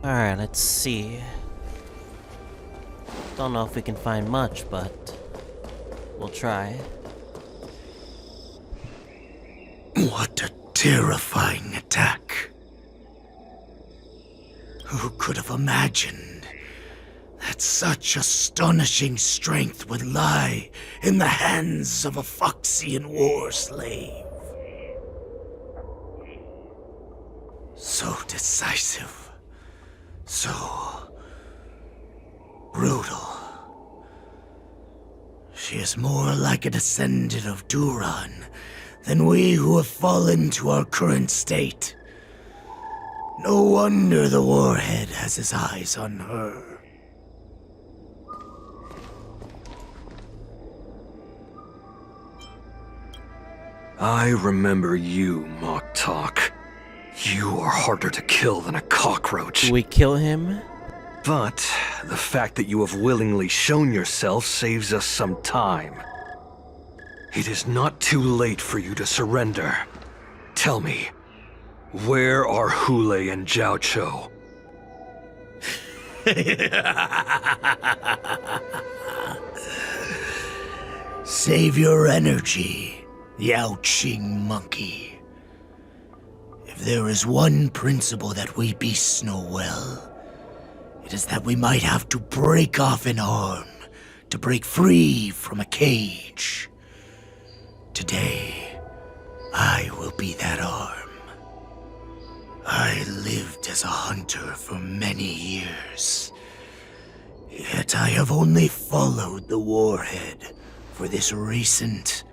Alright, let's see. Don't know if we can find much, but we'll try. What a terrifying attack. Who could have imagined that such astonishing strength would lie in the hands of a Feixiao war slave? So decisive, so brutal. She is more like a descendant of Duran than we who have fallen to our current state. No wonder the warhead has his eyes on her. I remember you, Mock Talk. You are harder to kill than a cockroach. Do we kill him? But the fact that you have willingly shown yourself saves us some time. It is not too late for you to surrender. Tell me, where are Hoolay and Xianzhou? Save your energy, Yanxing monkey. If there is one principle that we beasts know well, it is that we might have to break off an arm to break free from a cage. Today, I will be that arm. I lived as a hunter for many years, yet I have only followed the warhead for this recent,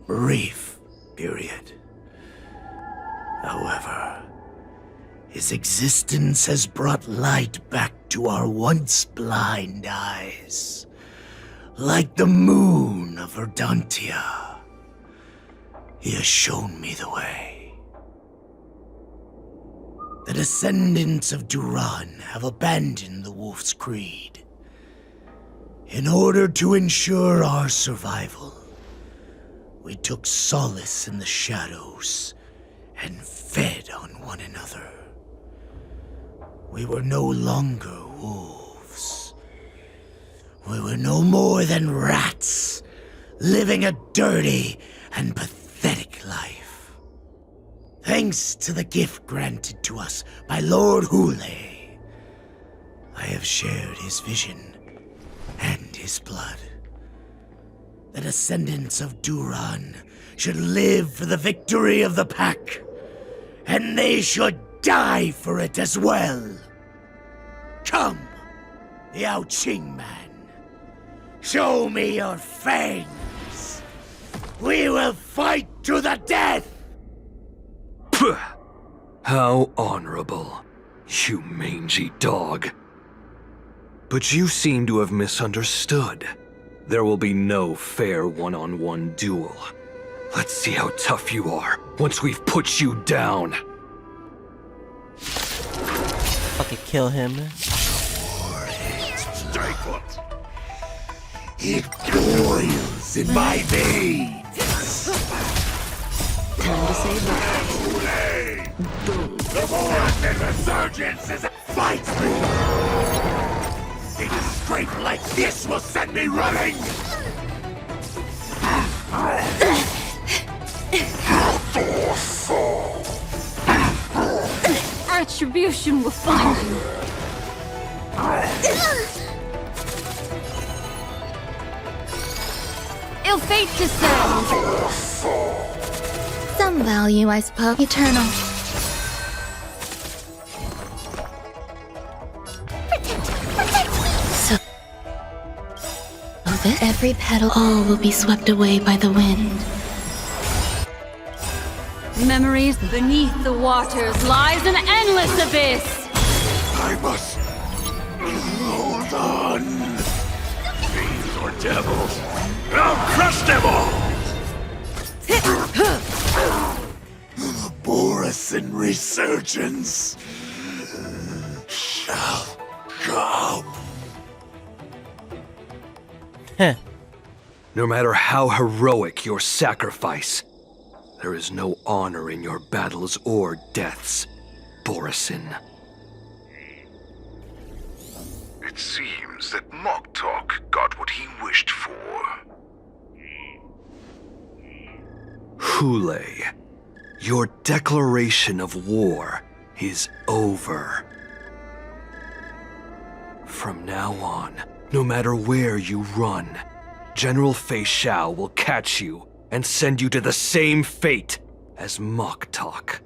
brief period. However, his existence has brought light back to our once blind eyes, like the moon of Verdantia. He has shown me the way. The descendants of Duran have abandoned the Wolf's Creed. In order to ensure our survival, we took solace in the shadows and fed on one another. We were no longer wolves. We were no more than rats, living a dirty and pathetic life. Thanks to the gift granted to us by Lord Hoolay, I have shared his vision and his blood. The descendants of Duran should live for the victory of the pack, and they should die for it as well. Come, Yao Qing man. Show me your fangs. We will fight to the death! Puh! How honorable, you mangy dog. But you seem to have misunderstood. There will be no fair one-on-one duel. Let's see how tough you are once we've put you down. Fucking kill him. It boils in my veins. Time to save lives. The Morrison resurgence is fights me. It is strength like this will send me running. Retribution will find you. Ill fate descends. Some value, I suppose. Eternal. So that every petal, all will be swept away by the wind. Memories beneath the waters lies an endless abyss. I must hold on. Fiends or devils, I'll crush them all. The Morrison resurgence shall come. Heh. No matter how heroic your sacrifice, there is no honor in your battles or deaths, Borison. It seems that Mock Talk got what he wished for. Hoolay, your declaration of war is over. From now on, no matter where you run, General Feixiao will catch you and send you to the same fate as Mock Talk.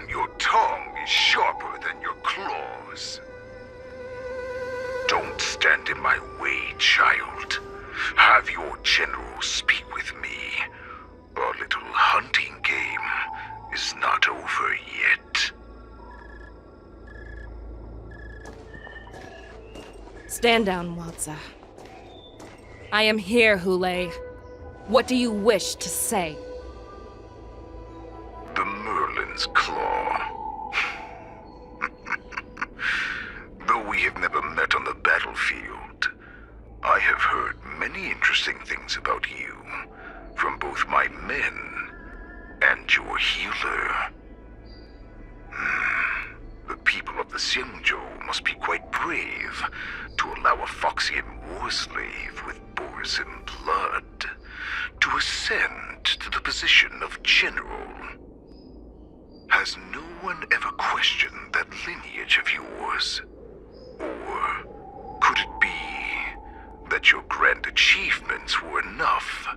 Your tongue is sharper than your claws. Don't stand in my way, child. Have your general speak with me. Our little hunting game is not over yet. Stand down, Watsa. I am here, Hoolay. What do you wish to say? The Merlin's Claw. Though we have never met on the battlefield, I have heard many interesting things about you from both my men and your healer. The people of the Xianzhou must be quite brave to allow a Foxian war slave with Borisin blood to ascend to the position of general. Has no one ever questioned that lineage of yours? Or could it be that your grand achievements were enough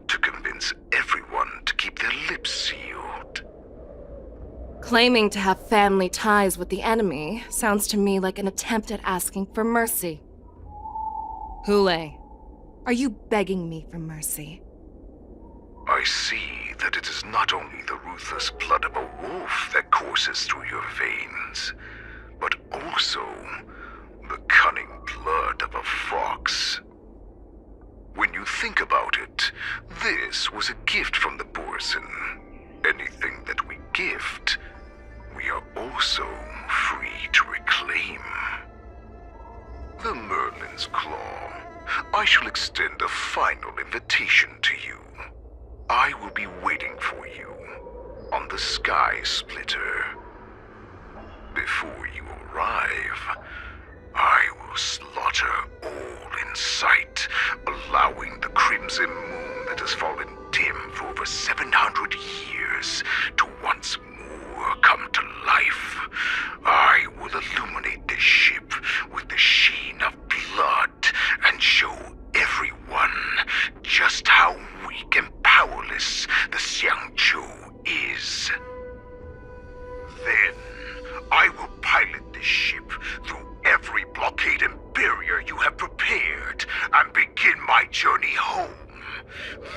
to convince everyone to keep their lips sealed? Claiming to have family ties with the enemy sounds to me like an attempt at asking for mercy. Hoolay, are you begging me for mercy? I see that it is not only the ruthless blood of a wolf that courses through your veins, but also the cunning blood of a fox. When you think about it, this was a gift from the Borisin. Anything that we gift, we are also free to reclaim. The Merlin's Claw. I shall extend a final invitation to you. I will be waiting for you on the Sky Splitter. Before you arrive, I will slaughter all in sight, allowing the crimson moon that has fallen dim for over 700 years to once more come to life. I will illuminate this ship with the sheen of blood and show everyone just how weak and powerless the Xianzhou is. Then, I will pilot this ship through every blockade and barrier you have prepared and begin my journey home.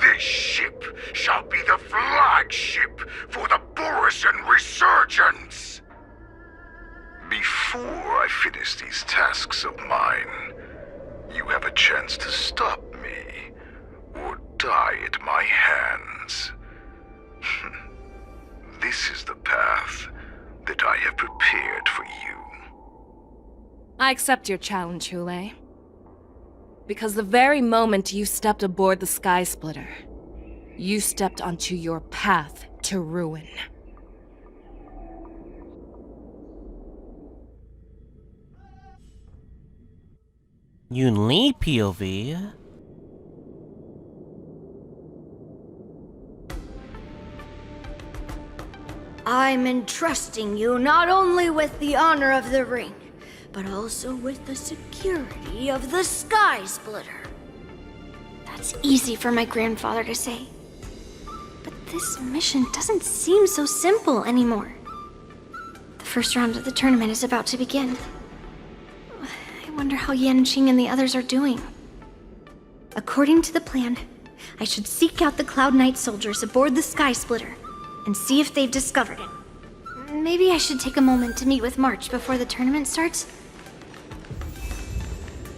This ship shall be the flagship for the Borisin Resurgence. Before I finish these tasks of mine, you have a chance to stop me or die at my hands. This is the path that I have prepared for you. I accept your challenge, Hoolay. Because the very moment you stepped aboard the Sky Splitter, you stepped onto your path to ruin. Yunli POV. I'm entrusting you not only with the honor of the ring, but also with the security of the Sky Splitter. That's easy for my grandfather to say. But this mission doesn't seem so simple anymore. The first round of the tournament is about to begin. I wonder how Yanxing and the others are doing. According to the plan, I should seek out the Cloud Knight soldiers aboard the Sky Splitter and see if they've discovered it. Maybe I should take a moment to meet with March before the tournament starts.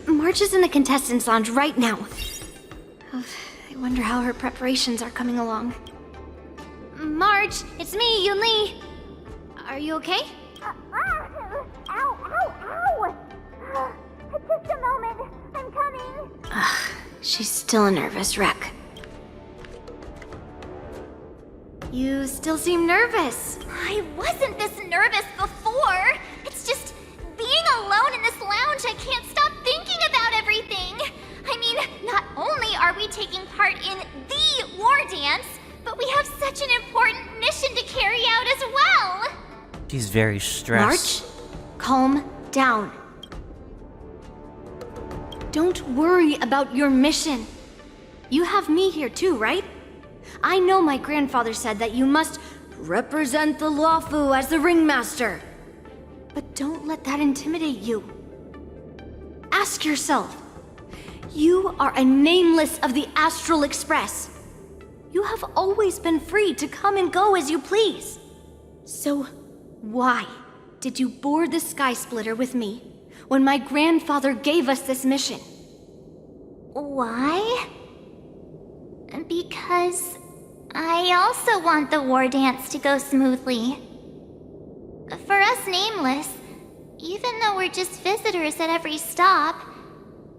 March is in the contestants' lounge right now. I wonder how her preparations are coming along. March, it's me, Yunli. Are you okay? Ow, ow, ow! Just a moment, I'm coming. She's still a nervous wreck. You still seem nervous. I wasn't this nervous before. It's just being alone in this lounge, I can't stop thinking about everything. I mean, not only are we taking part in the war dance, but we have such an important mission to carry out as well. She's very stressed. March, calm down. Don't worry about your mission. You have me here too, right? I know my grandfather said that you must represent the Luofu as the ringmaster. But don't let that intimidate you. Ask yourself, you are a nameless of the Astral Express. You have always been free to come and go as you please. So, why did you board the Sky Splitter with me when my grandfather gave us this mission? Why? Because I also want the war dance to go smoothly. For us nameless, even though we're just visitors at every stop,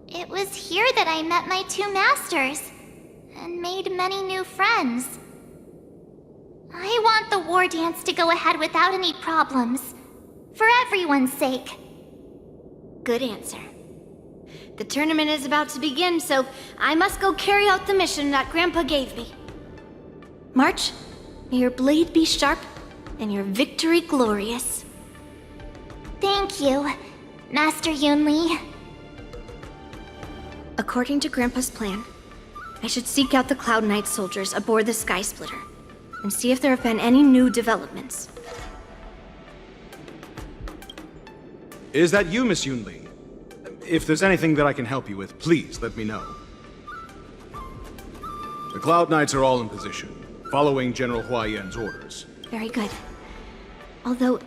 it was here that I met my two masters and made many new friends. I want the war dance to go ahead without any problems, for everyone's sake. Good answer. The tournament is about to begin, so I must go carry out the mission that Grandpa gave me. March, may your blade be sharp and your victory glorious. Thank you, Master Yunli. According to Grandpa's plan, I should seek out the Cloud Knight soldiers aboard the Sky Splitter and see if there have been any new developments. Is that you, Miss Yunli? If there's anything that I can help you with, please let me know. The Cloud Knights are all in position, following General Huaiyan's orders. Very good. Although,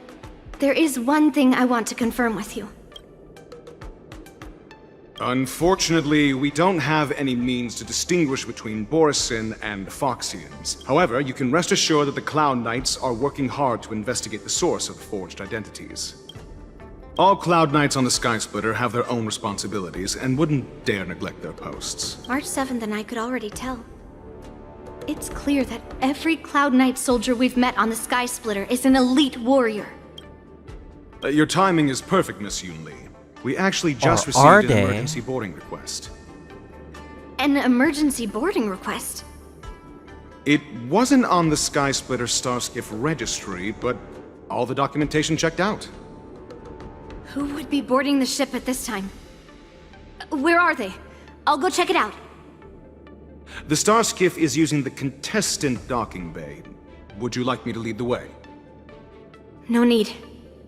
there is one thing I want to confirm with you. Unfortunately, we don't have any means to distinguish between Borisin and Foxians. However, you can rest assured that the Cloud Knights are working hard to investigate the source of the forged identities. All Cloud Knights on the Sky Splitter have their own responsibilities and wouldn't dare neglect their posts. March 7th and I could already tell. It's clear that every Cloud Knight soldier we've met on the Sky Splitter is an elite warrior. Your timing is perfect, Miss Yunli. We actually just Or are received an they? emergency boarding request. An emergency boarding request? It wasn't on the Sky Splitter Starskiff registry, but all the documentation checked out. Who would be boarding the ship at this time? Where are they? I'll go check it out. The Starskiff is using the contestant docking bay. Would you like me to lead the way? No need.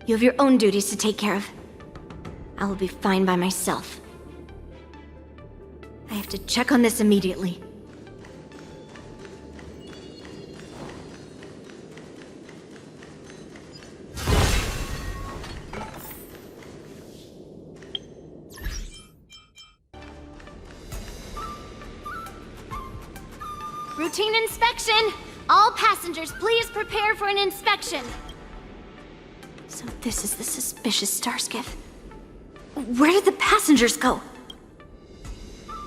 You have your own duties to take care of. I will be fine by myself. I have to check on this immediately. Routine inspection! All passengers, please prepare for an inspection! So this is the suspicious Starskiff. Where did the passengers go?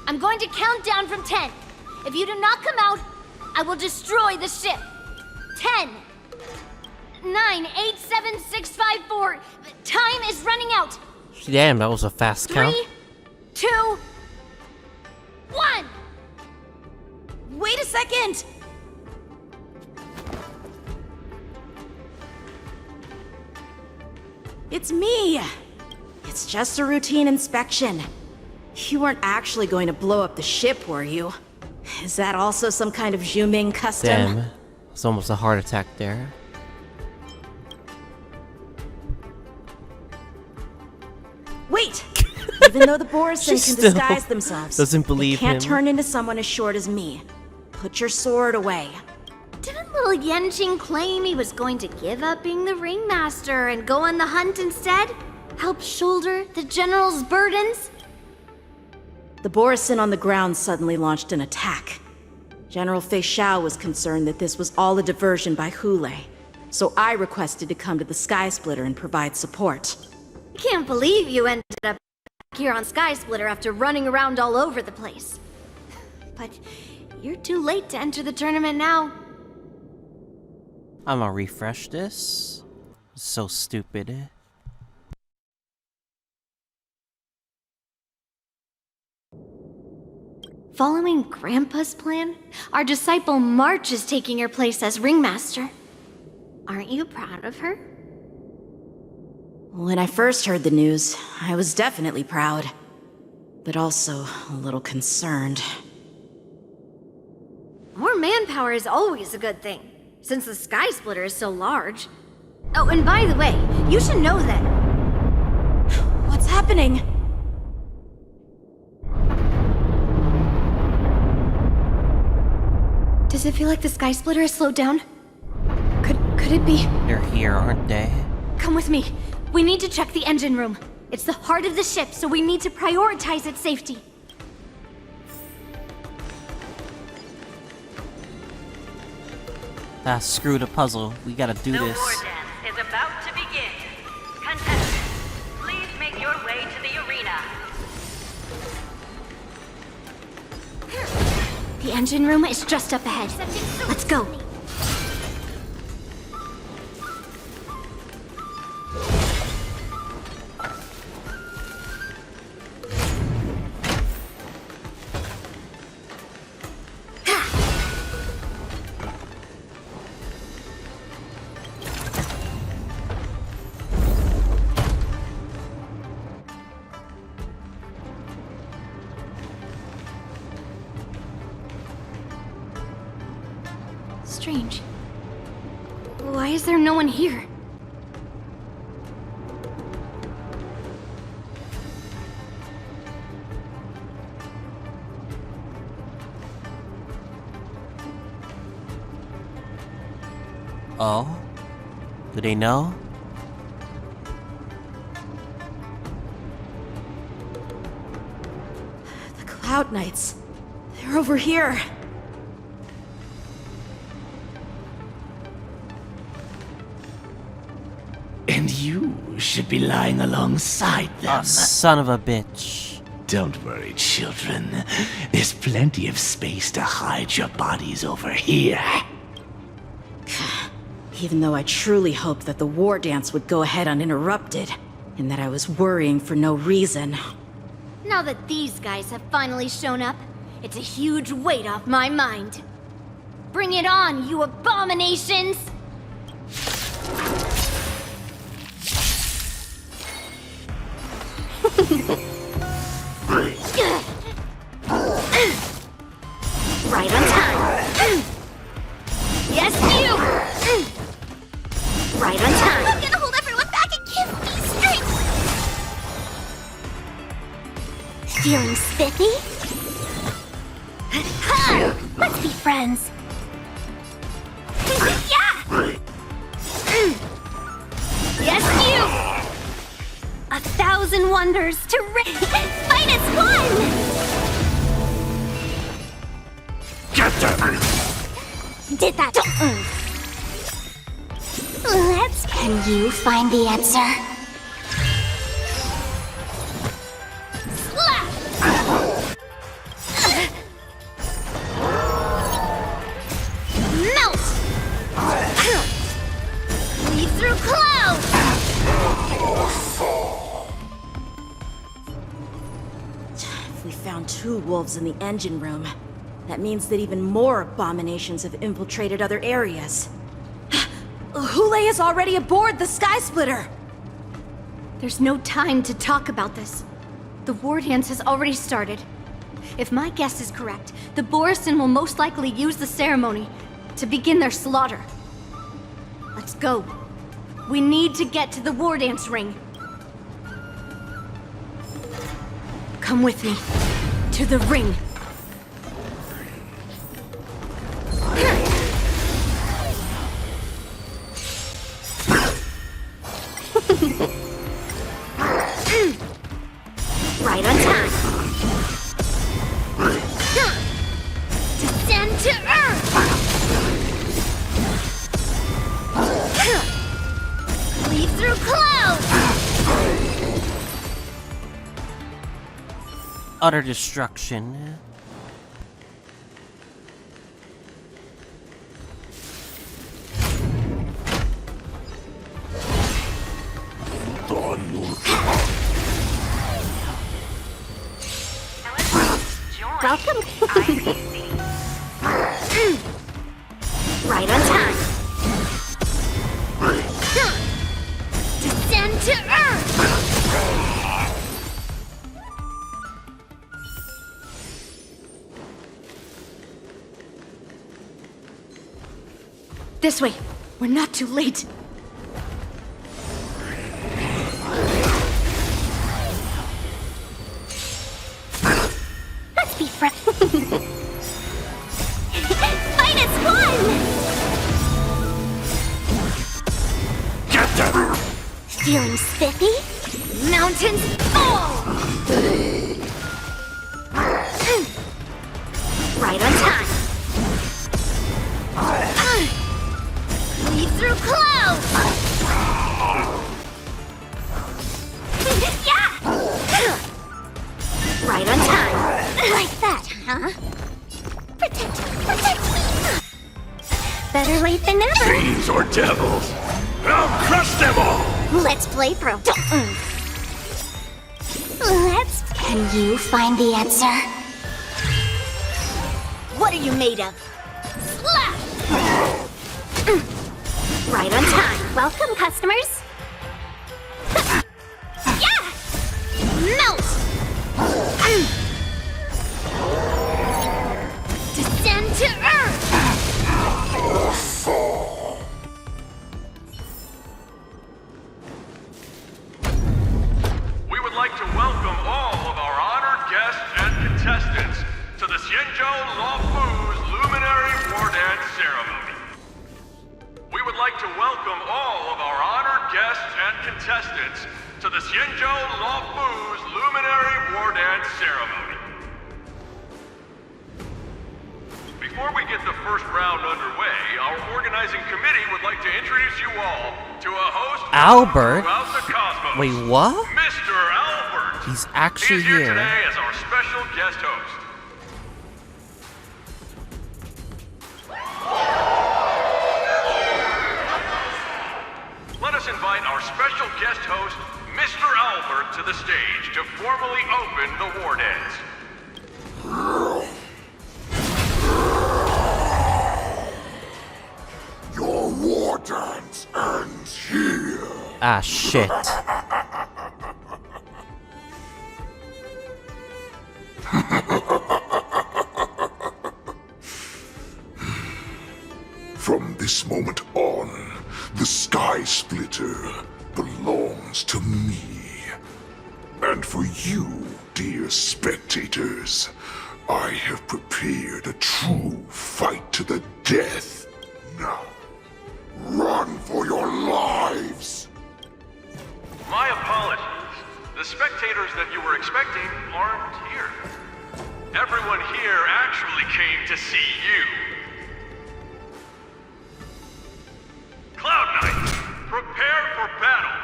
I'm going to count down from 10. If you do not come out, I will destroy the ship. 10, 9, 8, 7, 6, 5, 4. Time is running out. Damn, that was a fast count. 3, 2, 1. Wait a second! It's me! It's just a routine inspection. You weren't actually going to blow up the ship, were you? Is that also some kind of Zhuming custom? Damn, it's almost a heart attack there. Wait! Even though the Borisin She can still disguise themselves, doesn't believe they can't him. turn into someone as short as me. Put your sword away. Didn't little Yanxing claim he was going to give up being the ringmaster and go on the hunt instead? Help shoulder the general's burdens? The Borisin on the ground suddenly launched an attack. General Feixiao was concerned that this was all a diversion by Hoolay, so I requested to come to the Sky Splitter and provide support. Can't believe you ended up here on Sky Splitter after running around all over the place. But you're too late to enter the tournament now. I'ma refresh this. So stupid. Following Grandpa's plan, our disciple March is taking your place as ringmaster. Aren't you proud of her? When I first heard the news, I was definitely proud, but also a little concerned. More manpower is always a good thing, since the Sky Splitter is so large. Oh, and by the way, you should know that... What's happening? Does it feel like the Sky Splitter has slowed down? Could it be? They're here, aren't they? Come with me. We need to check the engine room. It's the heart of the ship, so we need to prioritize its safety. Ah, screw the puzzle. We gotta do The this. war dance is about to begin. Contestants, please make your way to the arena. The engine room is just up ahead. Let's go. Strange. Why is there no one here? Oh? Do they know? The Cloud Knights. They're over here. And you should be lying alongside them. Oh, son of a bitch. Don't worry, children. There's plenty of space to hide your bodies over here. Even though I truly hoped that the war dance would go ahead uninterrupted, and that I was worrying for no reason. Now that these guys have finally shown up, it's a huge weight off my mind. Bring it on, you abominations! Right on time. Yes, you! Right on time. I'm gonna hold everyone back and give me strength! Feeling spiffy? Ha! Let's be friends. Yeah! Yes, you! 1,000 wonders to Fight as one! Did that. Let's. Can you find the answer? Slap! Melt! Lead through clouds! If we found 2 wolves in the engine room, that means that even more abominations have infiltrated other areas. Hoolay is already aboard the Sky Splitter! There's no time to talk about this. The war dance has already started. If my guess is correct, the Borisin will most likely use the ceremony to begin their slaughter. Let's go. We need to get to the war dance ring. Come with me. To the ring. Right on time. Descend to earth! Lead through clouds! Utter destruction. Welcome. Right on time. Descend to Earth! This way. We're not too late. Let's be friends. Minus one! Get them! Feeling spiffy? Mountains fall! Right on time. Lead through clouds! Yeah! Right on time. Like that, huh? Protect me! Better late than never. Fiends or devils! I'll crush them all! Let's play pro. Can you find the answer? What are you made of? Slap! Right on time. Welcome, customers. Yeah! Melt! Descend to Earth! We would like to welcome all of our honored guests and contestants to the Xianzhou Lawfu's Luminary War Dance Ceremony. We would like to welcome all of our honored guests and contestants to the Xianzhou Lawfu's Luminary War Dance Ceremony. Before we get the first round underway, our organizing committee would like to introduce you all to a host Albert? throughout the cosmos. Wait, what? Mr. Albert. He's actually He's here here. today as our special guest host. Let us invite our special guest host, Mr. Albert, to the stage to formally open the war dance. Your war dance ends here. Ah, shit. From this moment on, the Sky Splitter belongs to me. And for you, dear spectators, I have prepared a true fight to the death. Now, run for your lives! My apologies. The spectators that you were expecting aren't here. Everyone here actually came to see you. Cloud Knights, prepare for battle!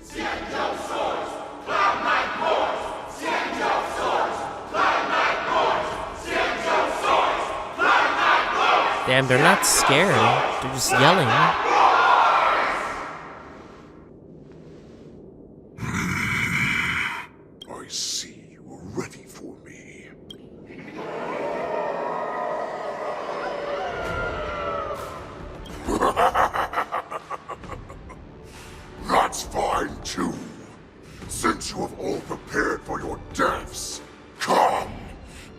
Xianzhou swords! Cloud Knight pours! Xianzhou swords! Cloud Knight pours! Xianzhou swords! Cloud Knight pours! Damn, they're not scared. They're just yelling. I see you are ready for me. That's fine too. Since you have all prepared for your deaths, come,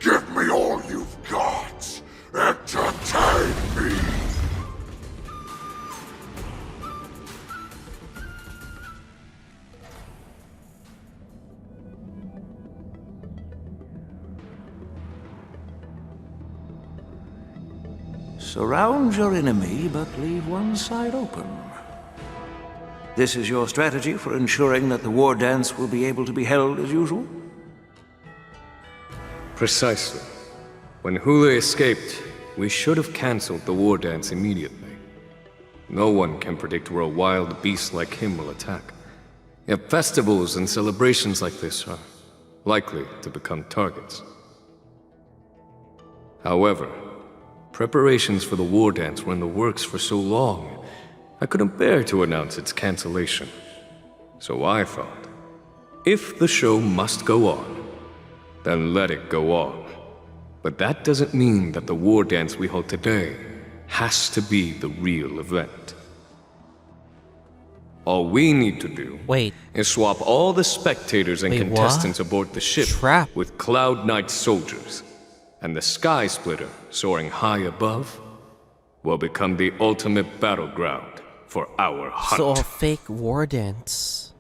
give me all you've got. Entertain me. Surround your enemy, but leave one side open. This is your strategy for ensuring that the war dance will be able to be held as usual? Precisely. When Hoolay escaped, we should have cancelled the war dance immediately. No one can predict where a wild beast like him will attack. Yet festivals and celebrations like this are likely to become targets. However, preparations for the war dance were in the works for so long, I couldn't bear to announce its cancellation. So I thought, If the show must go on, then let it go on. But that doesn't mean that the war dance we hold today has to be the real event. All we need to do is swap all the spectators and contestants aboard the ship with Cloud Knight soldiers, and the Sky Splitter soaring high above will become the ultimate battleground for our hunt. So a fake war dance.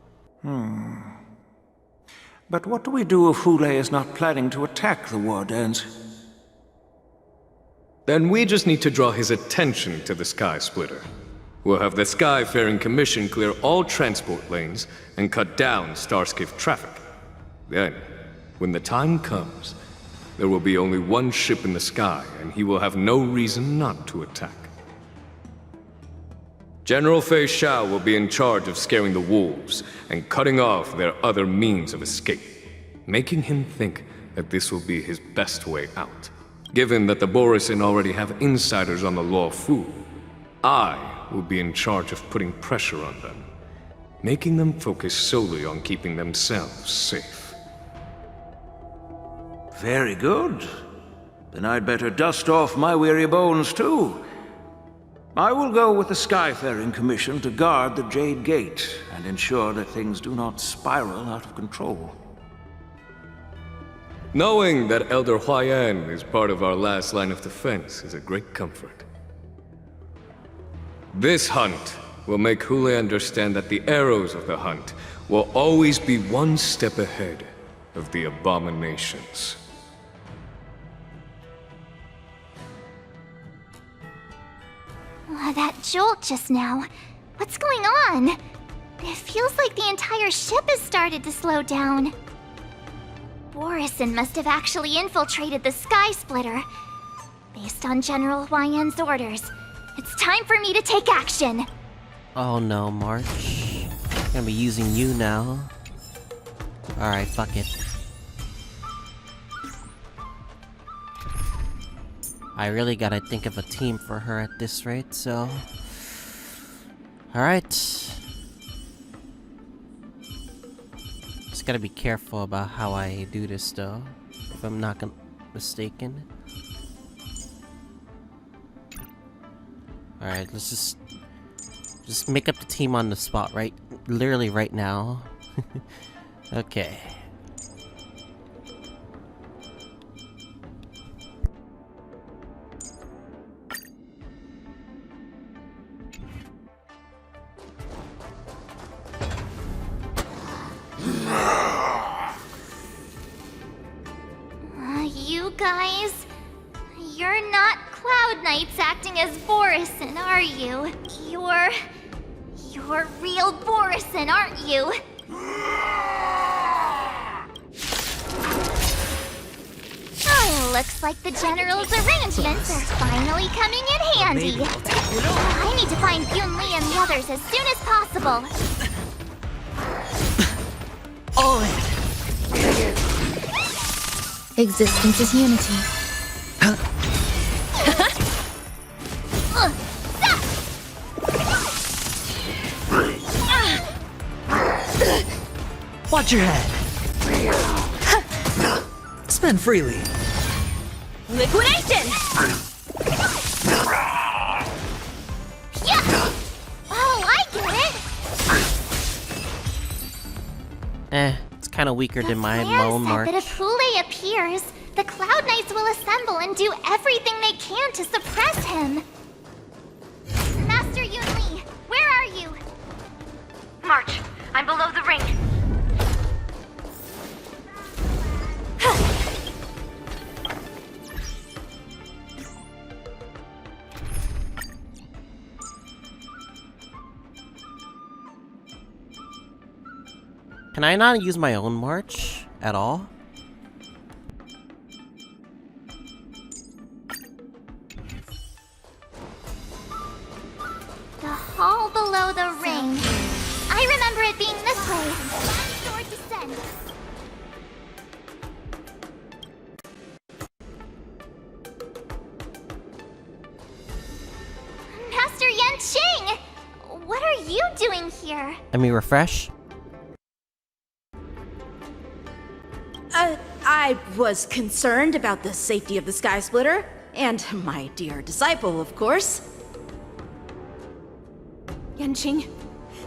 But what do we do if Hoolay is not planning to attack the war dance? Then we just need to draw his attention to the Sky Splitter. We'll have the Skyfaring Commission clear all transport lanes and cut down Starskiff traffic. Then, when the time comes, there will be only one ship in the sky, and he will have no reason not to attack. General Feixiao will be in charge of scaring the wolves and cutting off their other means of escape, making him think that this will be his best way out. Given that the Borisin already have insiders on the Law Fu, I will be in charge of putting pressure on them, making them focus solely on keeping themselves safe. Very good. Then I'd better dust off my weary bones too. I will go with the Skyfaring Commission to guard the Jade Gate and ensure that things do not spiral out of control. Knowing that Elder Huayan is part of our last line of defense is a great comfort. This hunt will make Hoolay understand that the arrows of the hunt will always be one step ahead of the abominations. That jolt just now. What's going on? It feels like the entire ship has started to slow down. Borisin must have actually infiltrated the Sky Splitter. Based on General Huayan's orders, it's time for me to take action. Oh no, March. I'm gonna be using you now. Alright, fuck it. I really gotta think of a team for her at this rate, so... Alright. Just gotta be careful about how I do this though, if I'm not mistaken. Alright, let's just make up the team on the spot, right? Literally right now. Okay. You guys, you're not Cloud Knights acting as Borisin, are you? You're real Borisin, aren't you? Oh, looks like the General's arrangements are finally coming in handy. I need to find Yunli and the others as soon as possible. All in. Existence is unity. Watch your head. Spend freely. Liquidation! Yeah! Oh, I get it! It's kinda weaker than my Plan own said March. that if Hoolay appears, the Cloud Knights will assemble and do everything they can to suppress him. Master Yunli, where are you? March, I'm below the ring. Can I not use my own March at all? The hall below the ring. I remember it being this way. Last door descent. Master Yanxing! What are you doing here? Let me refresh. I was concerned about the safety of the Sky Splitter, and my dear disciple, of course. Yanxing,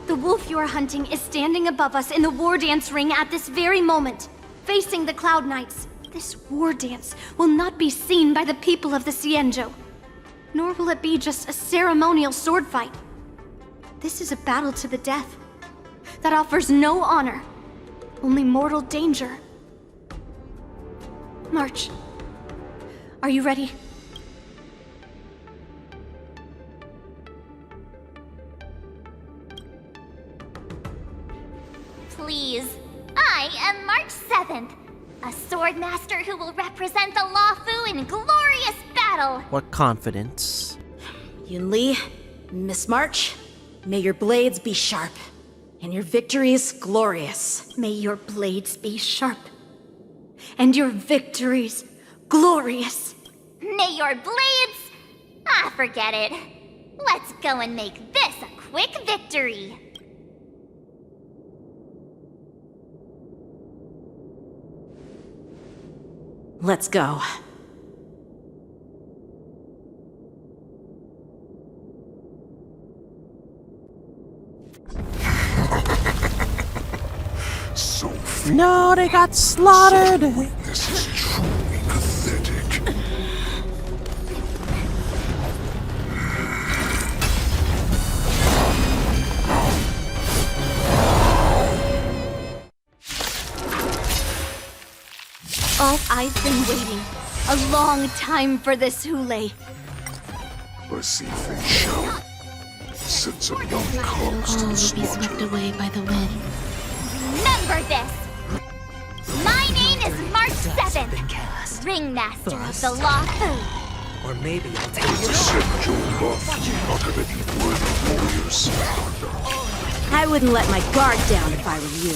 the wolf you are hunting is standing above us in the war dance ring at this very moment, facing the Cloud Knights. This war dance will not be seen by the people of the Xianzhou, nor will it be just a ceremonial sword fight. This is a battle to the death that offers no honor, only mortal danger. March. Are you ready? Please. I am March 7th, a sword master who will represent the Luofu in glorious battle. What confidence. Yunli, Miss March, may your blades be sharp, and your victories glorious. May your blades be sharp, and your victories glorious. May your blades... forget it. Let's go and make this a quick victory. Let's go. No, they got slaughtered! This is truly pathetic. Oh, I've been waiting a long time for this Hoolay. I see Feixiao. Sent some young cubs to the All will be slaughter. swept away by the wind. Remember this! My name is March 7th, Ringmaster of the Luofu. Or maybe I'll take The Xianzhou Luofu not have any worthy warriors. I wouldn't let my guard down if I were you.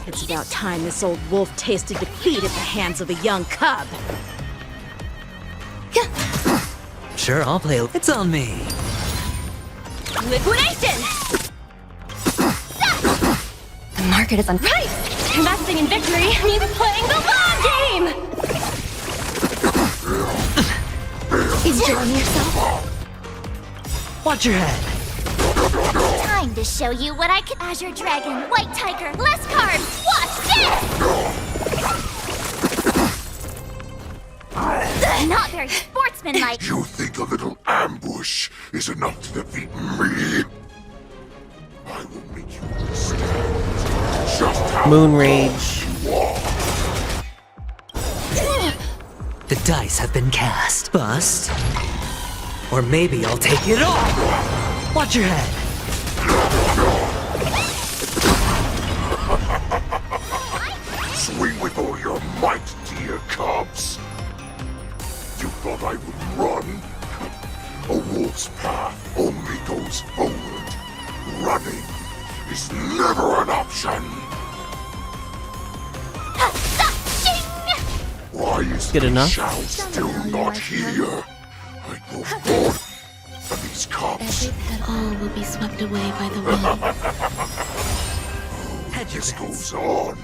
It's about time this old wolf tasted defeat at the hands of a young cub. Sure, I'll play. It's on me. Liquidation! The market is on. Right! Investing in victory means playing the long game! Enjoying yourself? Watch your head. Time to show you what I can. Azure Dragon, White Tiger, less cards! Watch this! Not very sportsmanlike. You think a little ambush is enough to defeat me? I will make you understand just how Moon Rage. you are. The dice have been cast. Bust. Or maybe I'll take it all. Watch your head. Swing with all your might, dear cubs. You thought I would run? A wolf's path only goes forward. Running is never an option. Why is Good enough. Feixiao still not here? I grow bored of these cubs. All will be swept away by the wind. This goes on.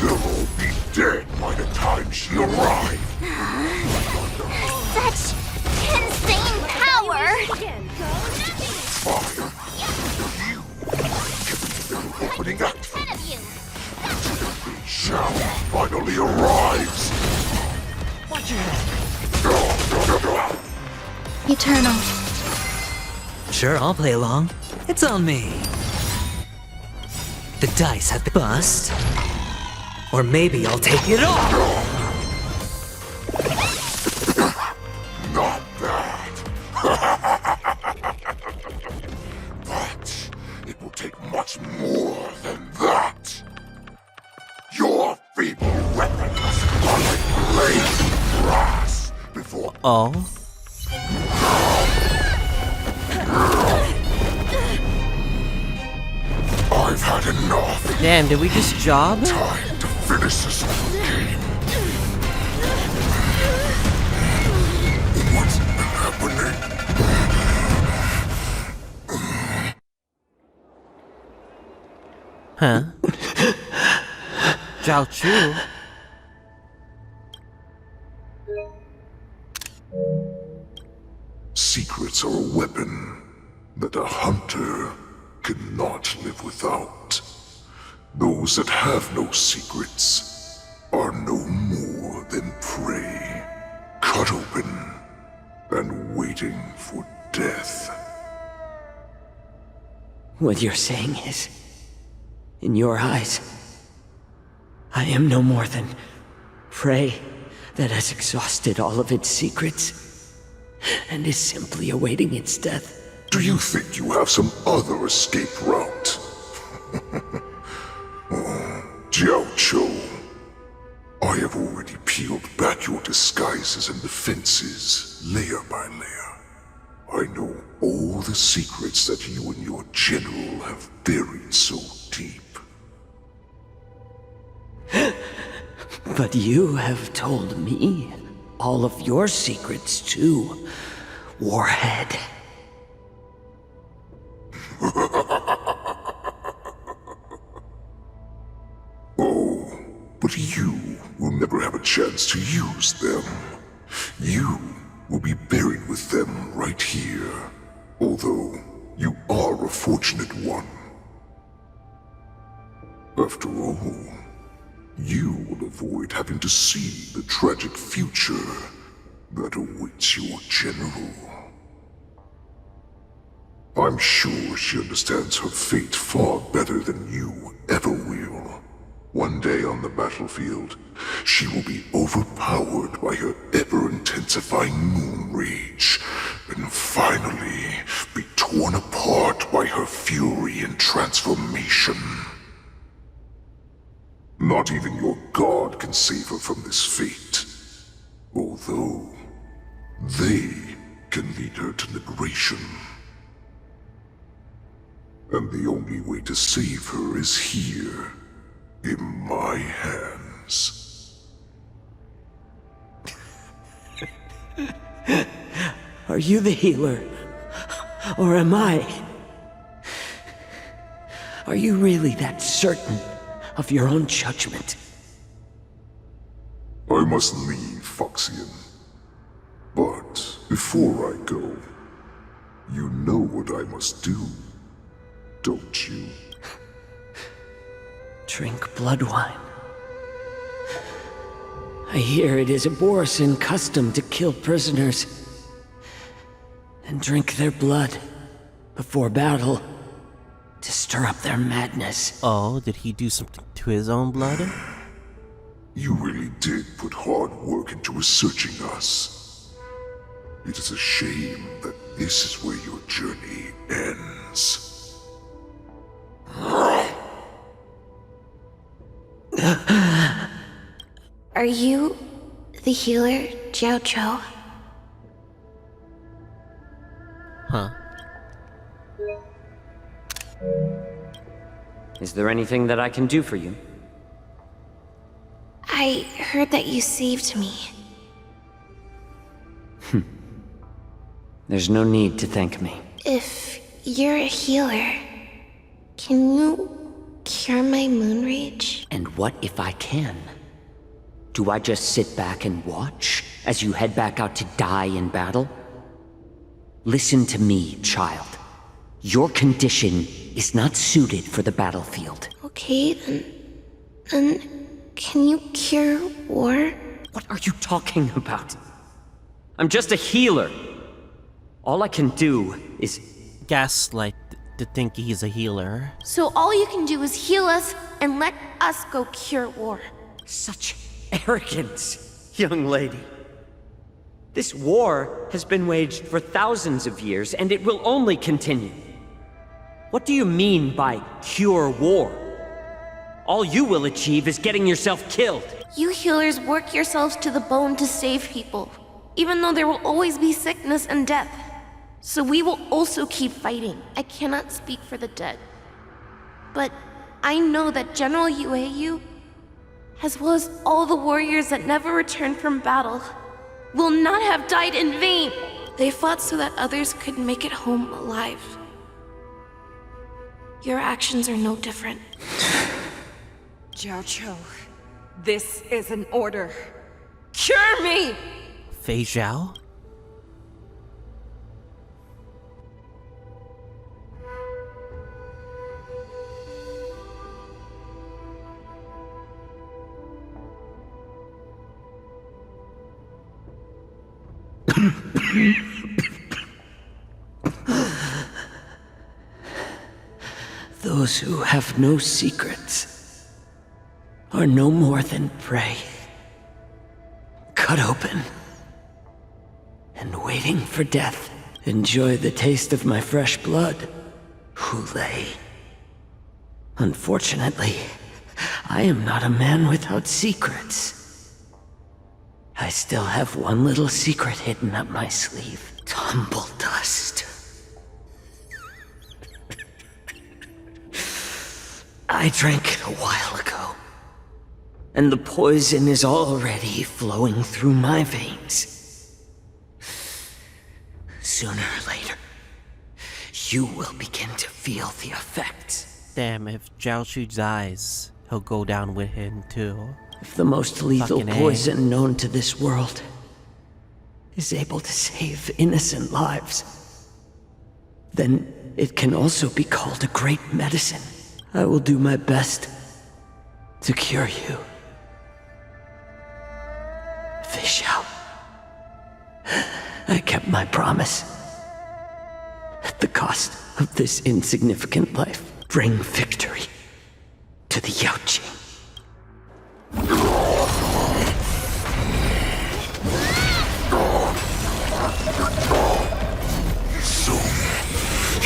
They'll all be dead by the time she arrives. Such insane power! Fire. You. Give me the opening act. Feixiao finally arrives. Watch your head. Eternal. Sure, I'll play along. It's on me. The dice have been bust. Or maybe I'll take it all. Not bad. But it will take much more than that. Your feeble weapons are like blades of grass before. Oh. I've had enough. Damn, did we just job? Time to finish this game. What's happening? Huh? Zhao Chu? Secrets are a weapon that a hunter cannot live without. Those that have no secrets are no more than prey, cut open and waiting for death. What you're saying is, in your eyes, I am no more than prey that has exhausted all of its secrets and is simply awaiting its death. Do you think you have some other escape route? Xianzhou, I have already peeled back your disguises and defenses, layer by layer. I know all the secrets that you and your general have buried so deep. But you have told me all of your secrets too, Warhead. Oh, but you will never have a chance to use them. You will be buried with them right here, although you are a fortunate one. After all, you will avoid having to see the tragic future that awaits your general. I'm sure she understands her fate far better than you ever will. One day on the battlefield, she will be overpowered by her ever-intensifying moon rage, and finally be torn apart by her fury and transformation. Not even your god can save her from this fate, although they can lead her to liberation. And the only way to save her is here, in my hands. Are you the healer? Or am I? Are you really that certain of your own judgment? I must leave, Foxian. But before I go, you know what I must do, don't you? Drink blood wine. I hear it is a Borisin custom to kill prisoners and drink their blood before battle to stir up their madness. Oh, did he do something to his own blood? You really did put hard work into researching us. It is a shame that this is where your journey ends. Are you the healer, Xiaozhou? Huh. Is there anything that I can do for you? I heard that you saved me. There's no need to thank me. If you're a healer, can you cure my moon rage? And what if I can? Do I just sit back and watch as you head back out to die in battle? Listen to me, child. Your condition is not suited for the battlefield. Okay, then can you cure war? What are you talking about? I'm just a healer. All I can do is gaslight to think he's a healer. So all you can do is heal us and let us go cure war. Such arrogance, young lady. This war has been waged for thousands of years, and it will only continue. What do you mean by cure war? All you will achieve is getting yourself killed. You healers work yourselves to the bone to save people, even though there will always be sickness and death. So we will also keep fighting. I cannot speak for the dead, but I know that General Yueyu, as well as all the warriors that never returned from battle, will not have died in vain. They fought so that others could make it home alive. Your actions are no different. Xiaozhou, this is an order. Cure me! Feixiao? Those who have no secrets are no more than prey, cut open and waiting for death. Enjoy the taste of my fresh blood, Hoolay. Unfortunately, I am not a man without secrets. I still have one little secret hidden up my sleeve. Tumble dust. I drank it a while ago, and the poison is already flowing through my veins. Sooner or later, you will begin to feel the effects. Damn, if Zhao dies, he'll go down with him too. If the most lethal Fucking poison known to this world is able to save innocent lives, then it can also be called a great medicine. I will do my best to cure you. Feixiao. I kept my promise. At the cost of this insignificant life, bring victory to the Yaoqing. So,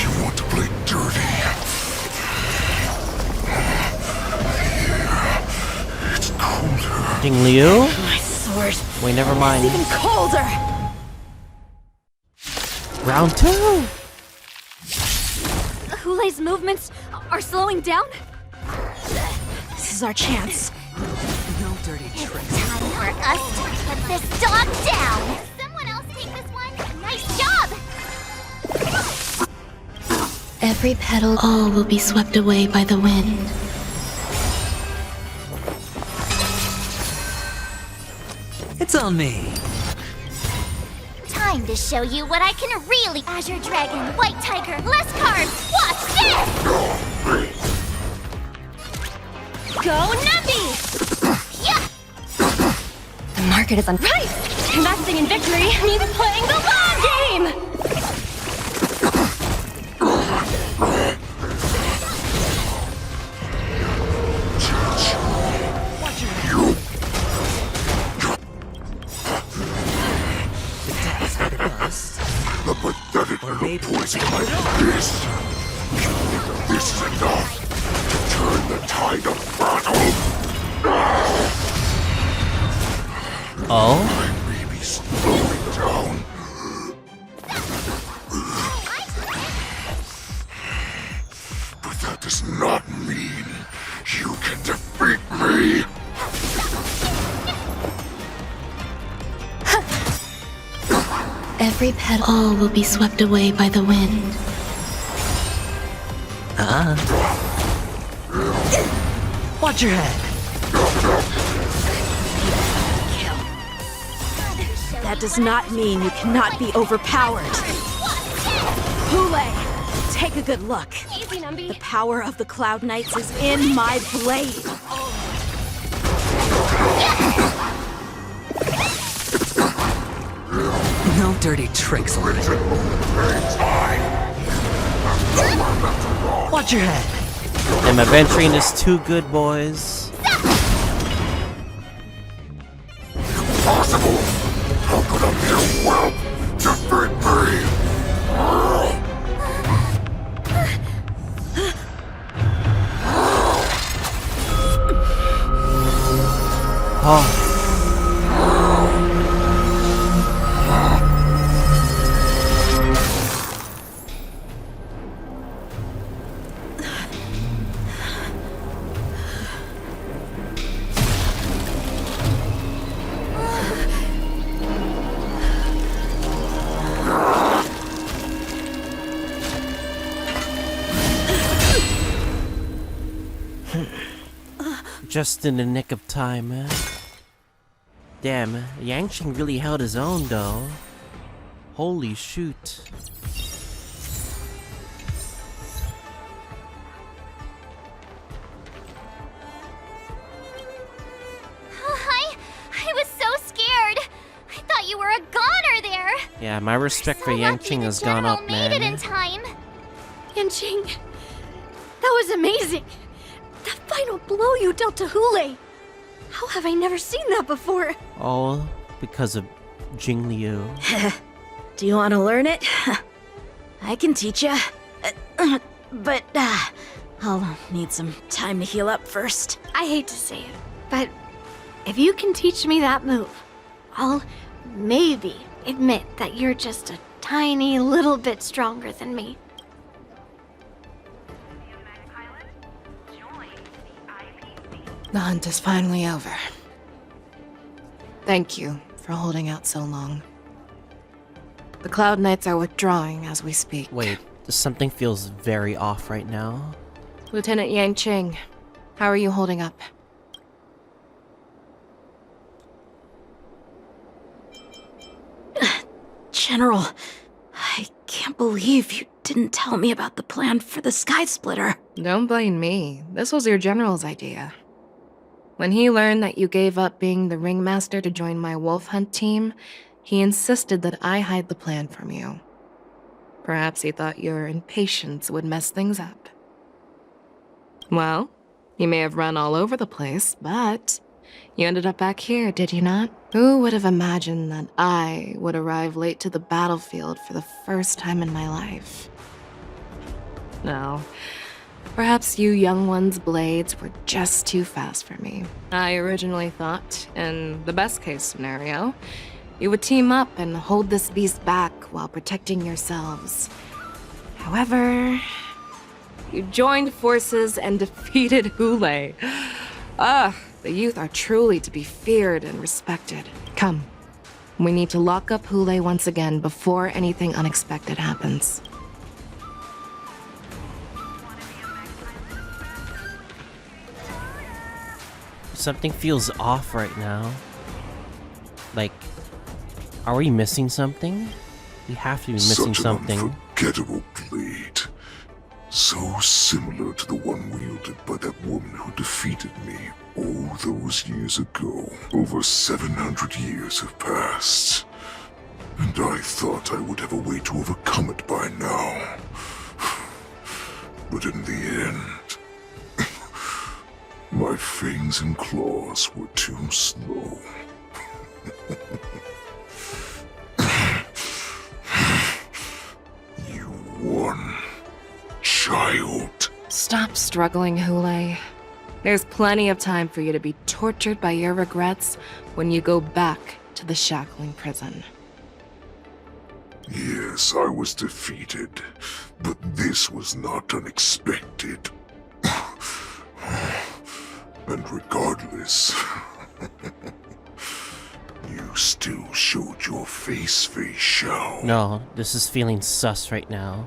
you want to play dirty? It's colder. Ding Liu? My sword. Wait, never mind. It's even colder! Round 2! Hulay's movements are slowing down? This is our chance. No dirty tricks. Time for us to put this dog down! Someone else take this one? Nice job! Every petal, all will be swept away by the wind. It's on me. Time to show you what I can really... Azure Dragon, White Tiger, less cards! Watch this! Go Numby! Yeah! The market is on. Right! Investing in victory means playing the long game! The pathetic little poison like this. This is enough to turn the tide of battle. Oh? I may be slowing down. But that does not mean you can defeat me. Every petal, all will be swept away by the wind. Watch your head. That does not mean you cannot be overpowered. Hoolay, take a good look. Easy, Numby. The power of the Cloud Knights is in my blade. No dirty tricks on me. Watch your head. Am adventuring is too good, boys. Impossible! How could a mere whelp defeat me? Oh. Just in the nick of time, man. Damn, Yanxing really held his own though. Holy shoot. I was so scared. I thought you were a goner there. Yeah, my respect for Yanxing has gone up, man. Made it in time. Yanxing, that was amazing. That final blow you dealt to Hoolay. How have I never seen that before? All because of Jing Liu. Do you want to learn it? I can teach you. But I'll need some time to heal up first. I hate to say it, but if you can teach me that move, I'll maybe admit that you're just a tiny little bit stronger than me. The hunt is finally over. Thank you for holding out so long. The Cloud Knights are withdrawing as we speak. Wait, something feels very off right now. Lieutenant Yanxing, how are you holding up? General, I can't believe you didn't tell me about the plan for the Sky Splitter. Don't blame me. This was your general's idea. When he learned that you gave up being the ringmaster to join my wolf hunt team, he insisted that I hide the plan from you. Perhaps he thought your impatience would mess things up. Well, you may have run all over the place, but you ended up back here, did you not? Who would have imagined that I would arrive late to the battlefield for the first time in my life? No. Perhaps you young ones' blades were just too fast for me. I originally thought, in the best-case scenario, you would team up and hold this beast back while protecting yourselves. However, you joined forces and defeated Hoolay. The youth are truly to be feared and respected. Come, we need to lock up Hoolay once again before anything unexpected happens. Something feels off right now. Like, are we missing something? We have to be missing something. Such an unforgettable blade. So similar to the one wielded by that woman who defeated me all those years ago. Over 700 years have passed. And I thought I would have a way to overcome it by now. But in the end, my fangs and claws were too slow. You won, child. Stop struggling, Hoolay. There's plenty of time for you to be tortured by your regrets when you go back to the shackling prison. Yes, I was defeated, but this was not unexpected. And regardless, you still showed your face, Feixiao. No, this is feeling sus right now.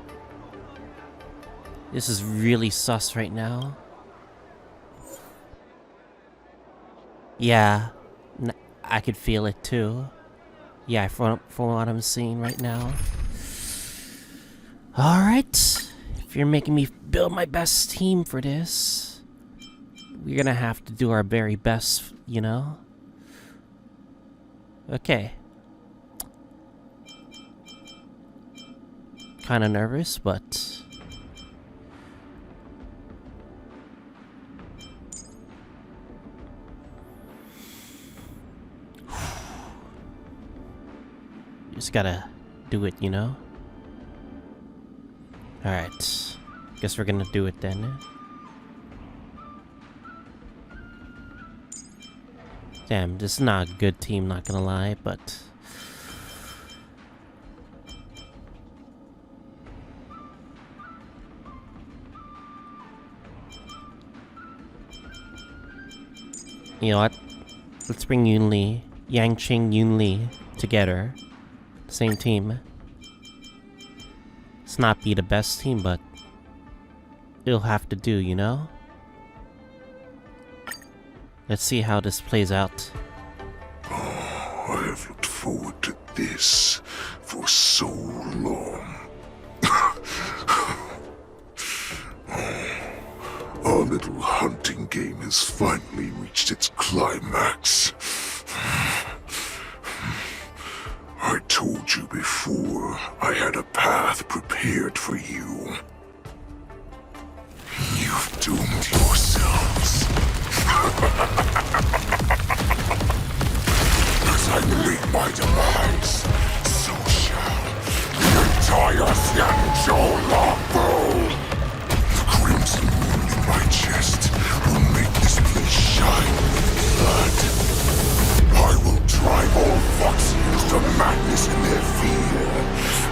This is really sus right now. Yeah, I could feel it too. Yeah, from what I'm seeing right now. Alright, if you're making me build my best team for this, we're gonna have to do our very best, you know? Okay. Kinda nervous, but... just gotta do it, you know? Alright. Guess we're gonna do it then. Damn, this is not a good team, not gonna lie, but... you know what? Let's bring Yunli, Yanxing, Yunli together. Same team. Let's not be the best team, but it'll have to do, you know? Let's see how this plays out. I have looked forward to this for so long. Our little hunting game has finally reached its climax. I told you before, I had a path prepared for you. You've doomed yourselves. As I meet my demise, so shall the entire Xianzhou longbow. The crimson wound in my chest will make this place shine with blood. I will drive all Foxians to madness in their fear,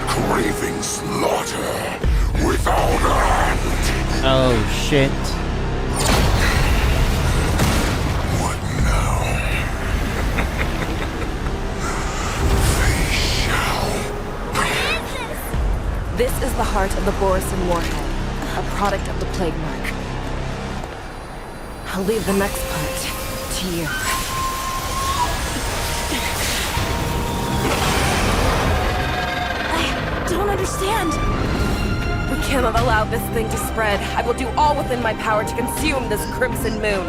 craving slaughter without end. Oh shit. What now? Feixiao. This is the heart of the Borisin warhead, a product of the Plague Mark. I'll leave the next part to you. I don't understand. We cannot allow this thing to spread. I will do all within my power to consume this Crimson Moon.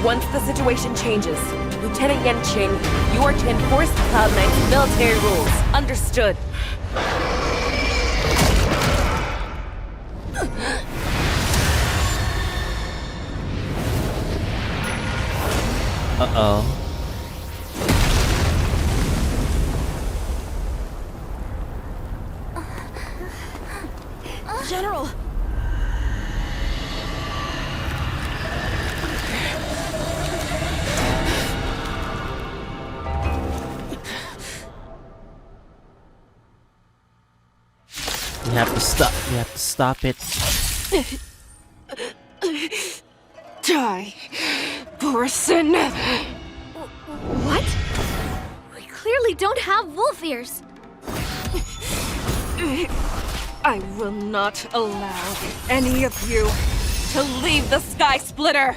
Once the situation changes, Lieutenant Yanxing, you are to enforce the Cloud Knight's military rules. Understood. Uh-oh. General! We have to stop. We have to stop it. Die, Borisin! What? We clearly don't have wolf ears. I will not allow any of you to leave the Sky Splitter!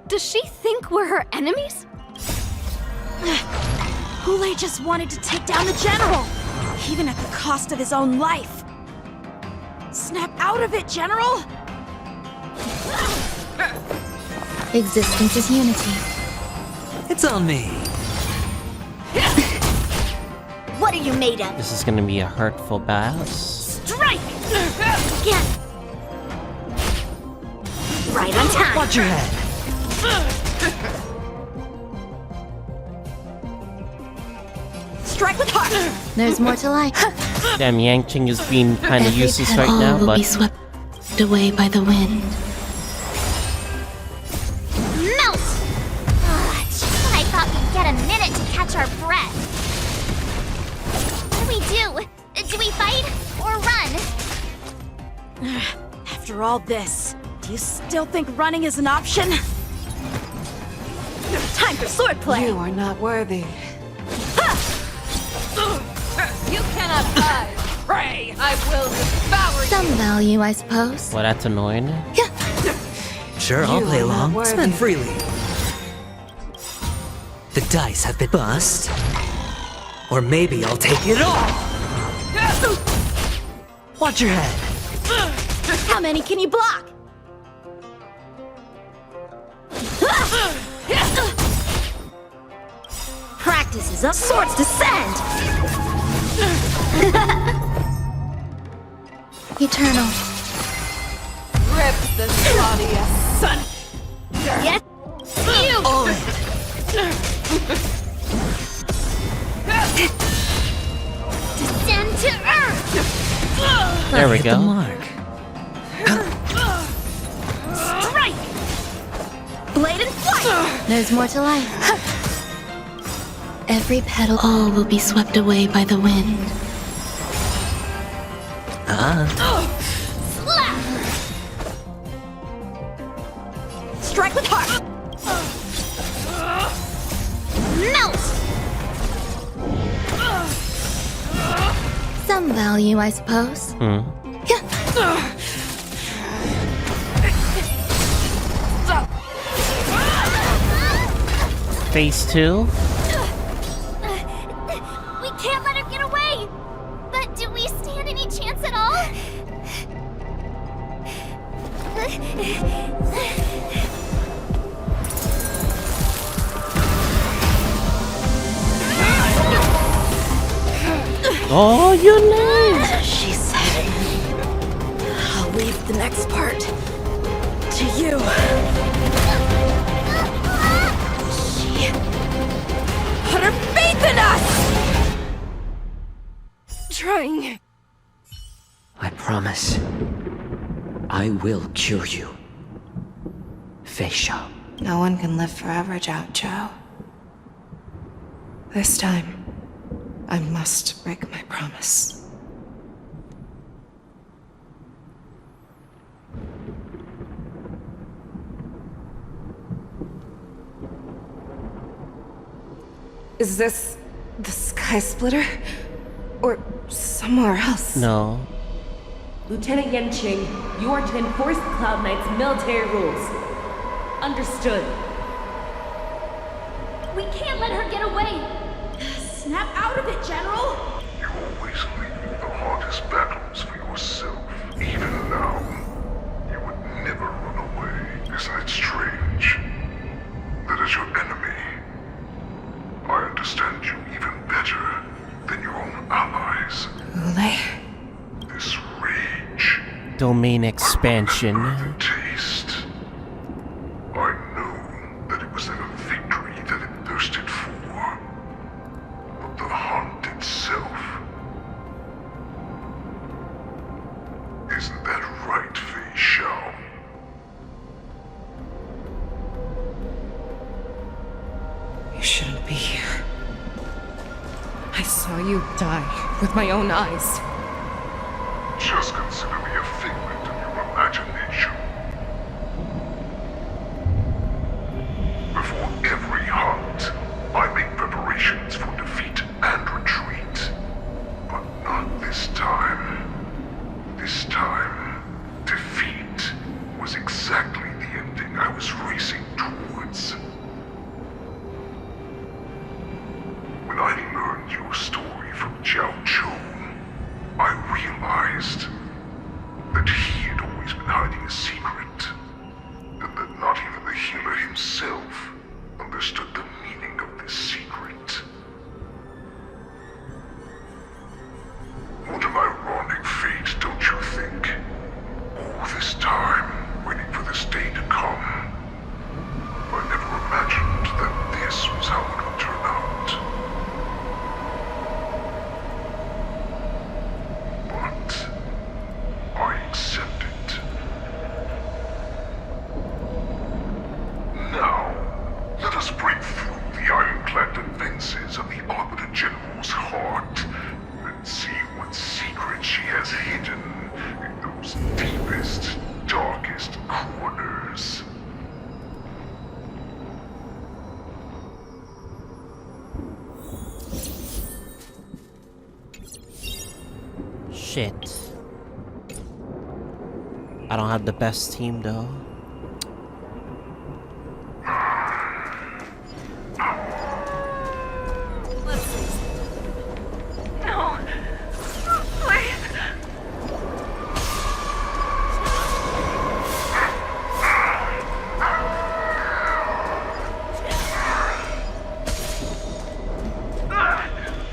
Does she think we're her enemies? Hoolay just wanted to take down the General, even at the cost of his own life. Snap out of it, General! Existence is unity. It's on me. What are you made of? This is gonna be a hurtful battle. Strike! Again! Right on time! Watch your head! Strike with heart! There's more to life. Damn, Yanxing is being kind of useless right All now, will but be swept away by the wind. Melt! Just when I thought we'd get a minute to catch our breath. What do we do? Do we fight or run? After all this, do you still think running is an option? Time for swordplay! You are not worthy. You cannot hide! Pray, I will devour you! Some value, I suppose. well, that's annoying. Sure, I'll You play are not along. worthy. Spend freely. The dice have been bust. Or maybe I'll take it all! Watch your head! How many can you block? Practice is up. Swords descend! Eternal. Rip the Claudius, son! Yes! You! Descend to earth! There we Hit the go. mark. Strike! Blade and flight! There's more to life. Every petal, all will be swept away by the wind. Slap! Strike with heart! Melt! Some value, I suppose. Phase 2? We can't let her get away! But do we stand any chance at all? Oh, Yunli! She said, I'll leave the next part to you. She put her faith in us! Trying. I promise. I will cure you. Feixiao. No one can live forever, Zhao. This time, I must break my promise. Is this the Sky Splitter? Or somewhere else? No. Lieutenant Yanxing, you are to enforce the Cloud Knight's military rules. Understood. We can't let her get away! Snap out of it, General! You always leave the hardest battles for yourself. Even now, you would never run away. Isn't it strange? That is your enemy. I understand you even better than your own allies. Hoolay? This rage. Domain expansion. Taste. I know that it was never victory that it thirsted for, but the hunt itself. Isn't that right, Feixiao? You shouldn't be here. I saw you die with my own eyes. Just consider me a figment of your imagination. Before every hunt, I make preparations for defeat and retreat. But not this time. This time, defeat was exactly the ending I was racing towards. When I learned your story from Xianzhou, I realized that he had always been hiding a secret, and that not even the healer himself understood the meaning of this secret. What an ironic fate, don't you think? All this time, waiting for this day to come. I never imagined that this was how it would turn out. I accept it. Now, let us break through the ironclad defenses of the Arbiter General's heart and see what secret she has hidden in those deepest, darkest corners. Shit. I don't have the best team though. No. Please.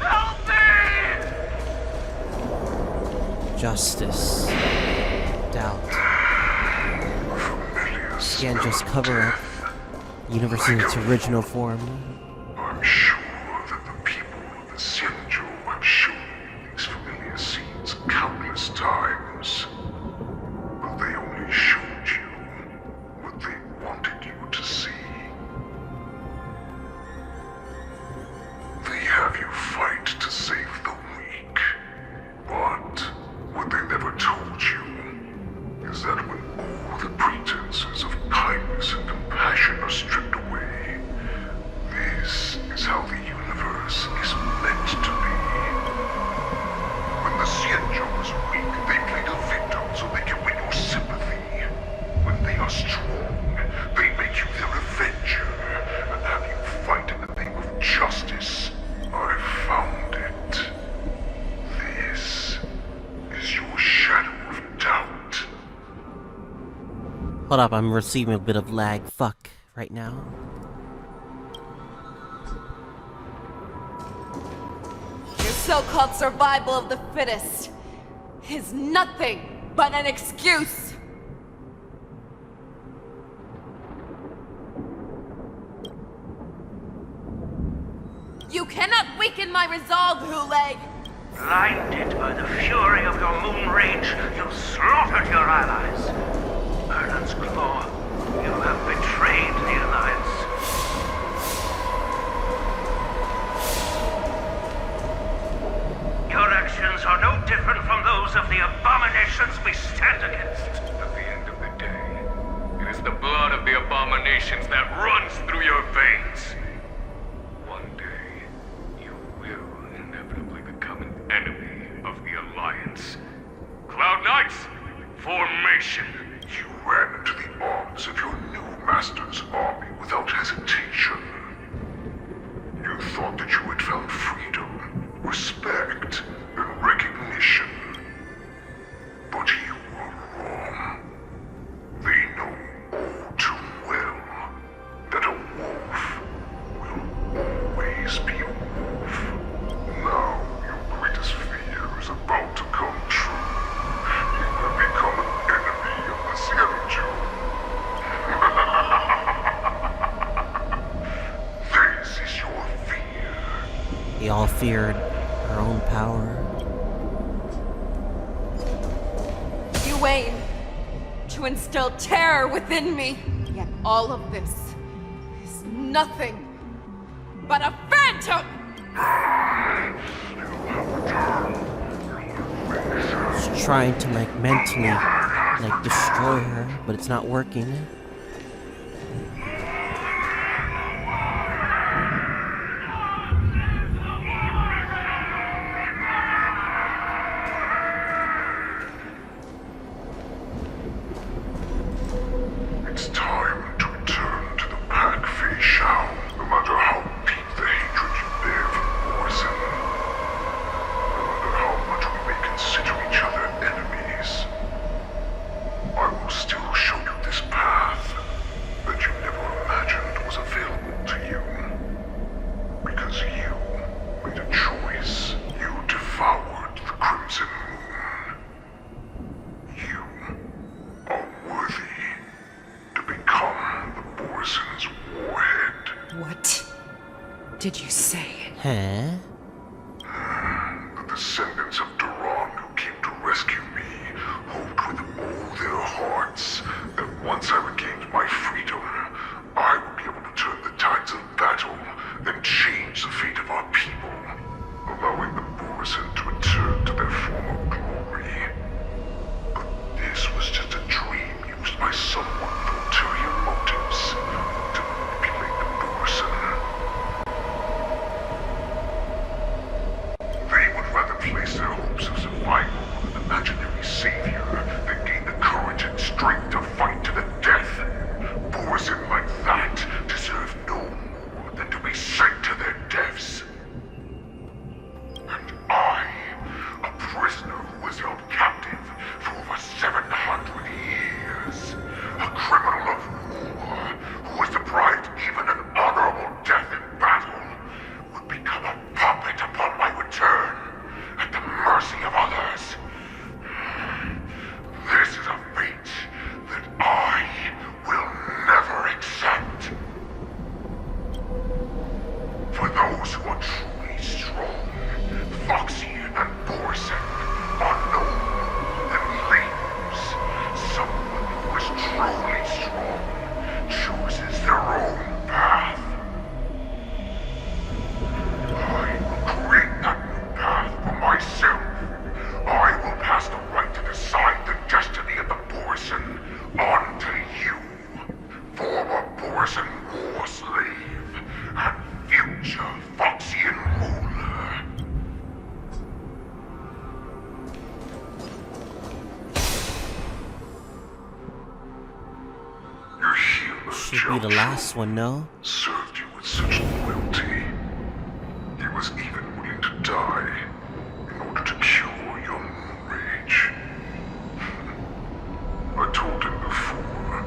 Help me! Justice. Doubt. Again, just cover up universe in its original form. I'm sure that the people of the Xianzhou have shown you these familiar scenes countless times. But they only showed you what they wanted you to see. They have you fight to save the weak. But what they never told you is that when all the pretenses of kindness and compassion are stripped away, this Hold up, I'm receiving a bit of lag. Fuck, right now. Your so-called survival of the fittest is nothing but an excuse. You cannot weaken my resolve, Hoolay! Blinded by the fury of your moon rage, you slaughtered your allies. Erland's Claw, you have betrayed the Alliance. Your actions are no different from those of the abominations we stand against. At the end of the day, it is the blood of the abominations that runs through your veins. One day, you will inevitably become an enemy of the Alliance. Cloud Knights, formation! You ran into the arms of your new master's army without hesitation. You thought that you had found freedom, respect, and recognition. But you were wrong. They know all too well that a wolf will always be a wolf. Now your greatest fear is about to come true. You have become an enemy of the Xianzhou. This is your fear. We all feared our own power. You aim to instill terror within me, yet all of this is nothing but a phantom! Just trying to mentally destroy her, but it's not working. It's time to return to the pack, Feixiao, no matter how deep the hatred you bear for Morrison. No matter how much we may consider each other enemies, I will still show you this path that you never imagined was available to you. Because you made a choice. You devoured the Crimson Moon. You are worthy to become the Borison's warhead. What did you say? Huh? The descendants of Duran who came to rescue me hoped with all their hearts that once I regained my freedom, I would be able to turn the tides of battle and change the fate of our people, allowing the Borison to return to their former glory. But this was just a dream used by someone with ulterior motives to manipulate the Borison. They would rather place their hopes of survival on an imaginary savior than gain the courage and strength to fight to the death. Borison like that deserve no more than to be sent to their deaths. And I, a prisoner who was held captive for over 700 years, a criminal of war who was deprived even an honorable death in battle, would become a puppet upon my return, at the mercy of others. This is a fate that I will never accept. For those who are truly strong, Foxy and Borson are known and leaders. Someone who is truly strong chooses their own path. I will create that new path for myself. I will pass the right to decide the destiny of the Borson on to you, former Borson war slave and future Foxian ruler. Your healer, Should be the last one, no? served you with such loyalty. He was even willing to die in order to cure your moon rage. I told him before,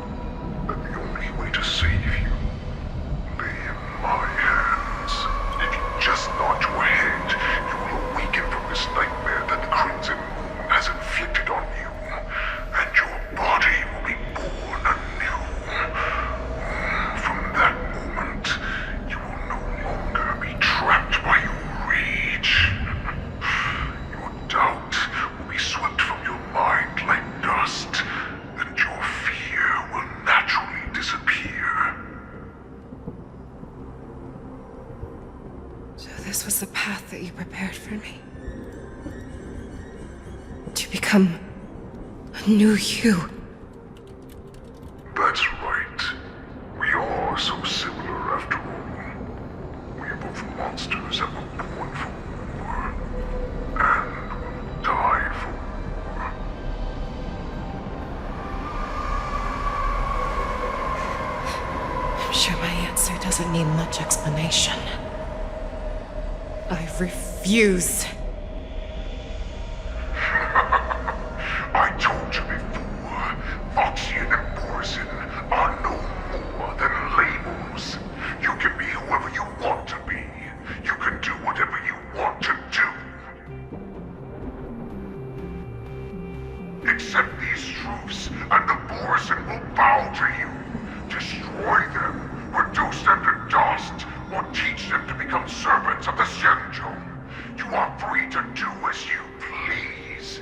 that you prepared for me. To become a new you. That's right. We are so similar after all. We are both monsters that were born for war, and will die for war. I'm sure my answer doesn't need much explanation. I refuse. I told you before, Foxian and Borison are no more than labels. You can be whoever you want to be. You can do whatever you want to do. Accept these truths, and the Borison will bow to you. Destroy them, reduce them to dust, or teach them to become servants of the Xianzhou. You are free to do as you please.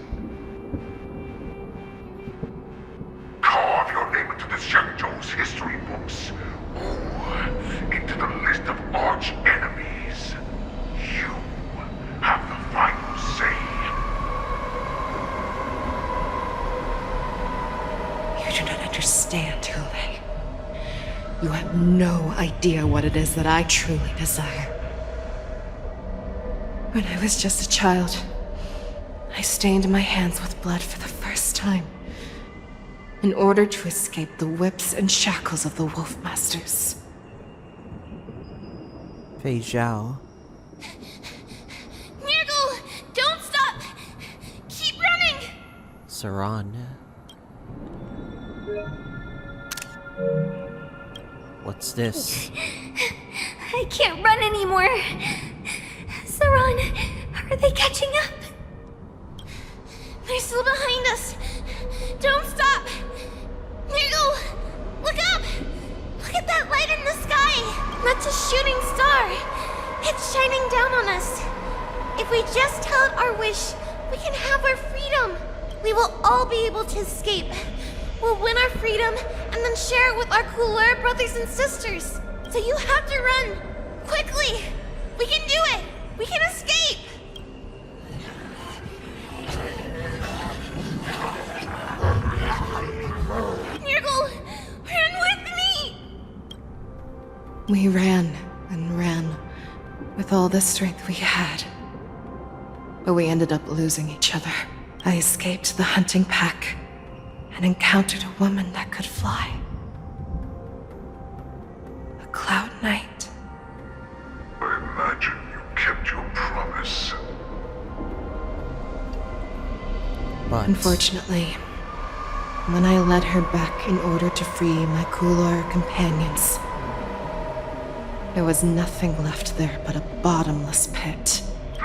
Carve your name into the Xianzhou's history books, or into the list of arch enemies. You have the final say. You do not understand, Hoolay. You have no idea what it is that I truly desire. When I was just a child, I stained my hands with blood for the first time, in order to escape the whips and shackles of the Wolf Masters. Feixiao. Nirgal, don't stop! Keep running! Saran. What's this? I can't run anymore. Saran, are they catching up? They're still behind us. Don't stop! Nirgal, look up! Look at that light in the sky! That's a shooting star. It's shining down on us. If we just tell it our wish, we can have our freedom. We will all be able to escape. We'll win our freedom and then share it with our cooler brothers and sisters. So you have to run. Quickly! We can do it! We can escape! Nirgal, run with me! We ran and ran with all the strength we had. But we ended up losing each other. I escaped the hunting pack and encountered a woman that could fly. A Cloud Knight. I imagine you kept your promise. But unfortunately, when I led her back in order to free my Kulor companions, there was nothing left there but a bottomless pit. The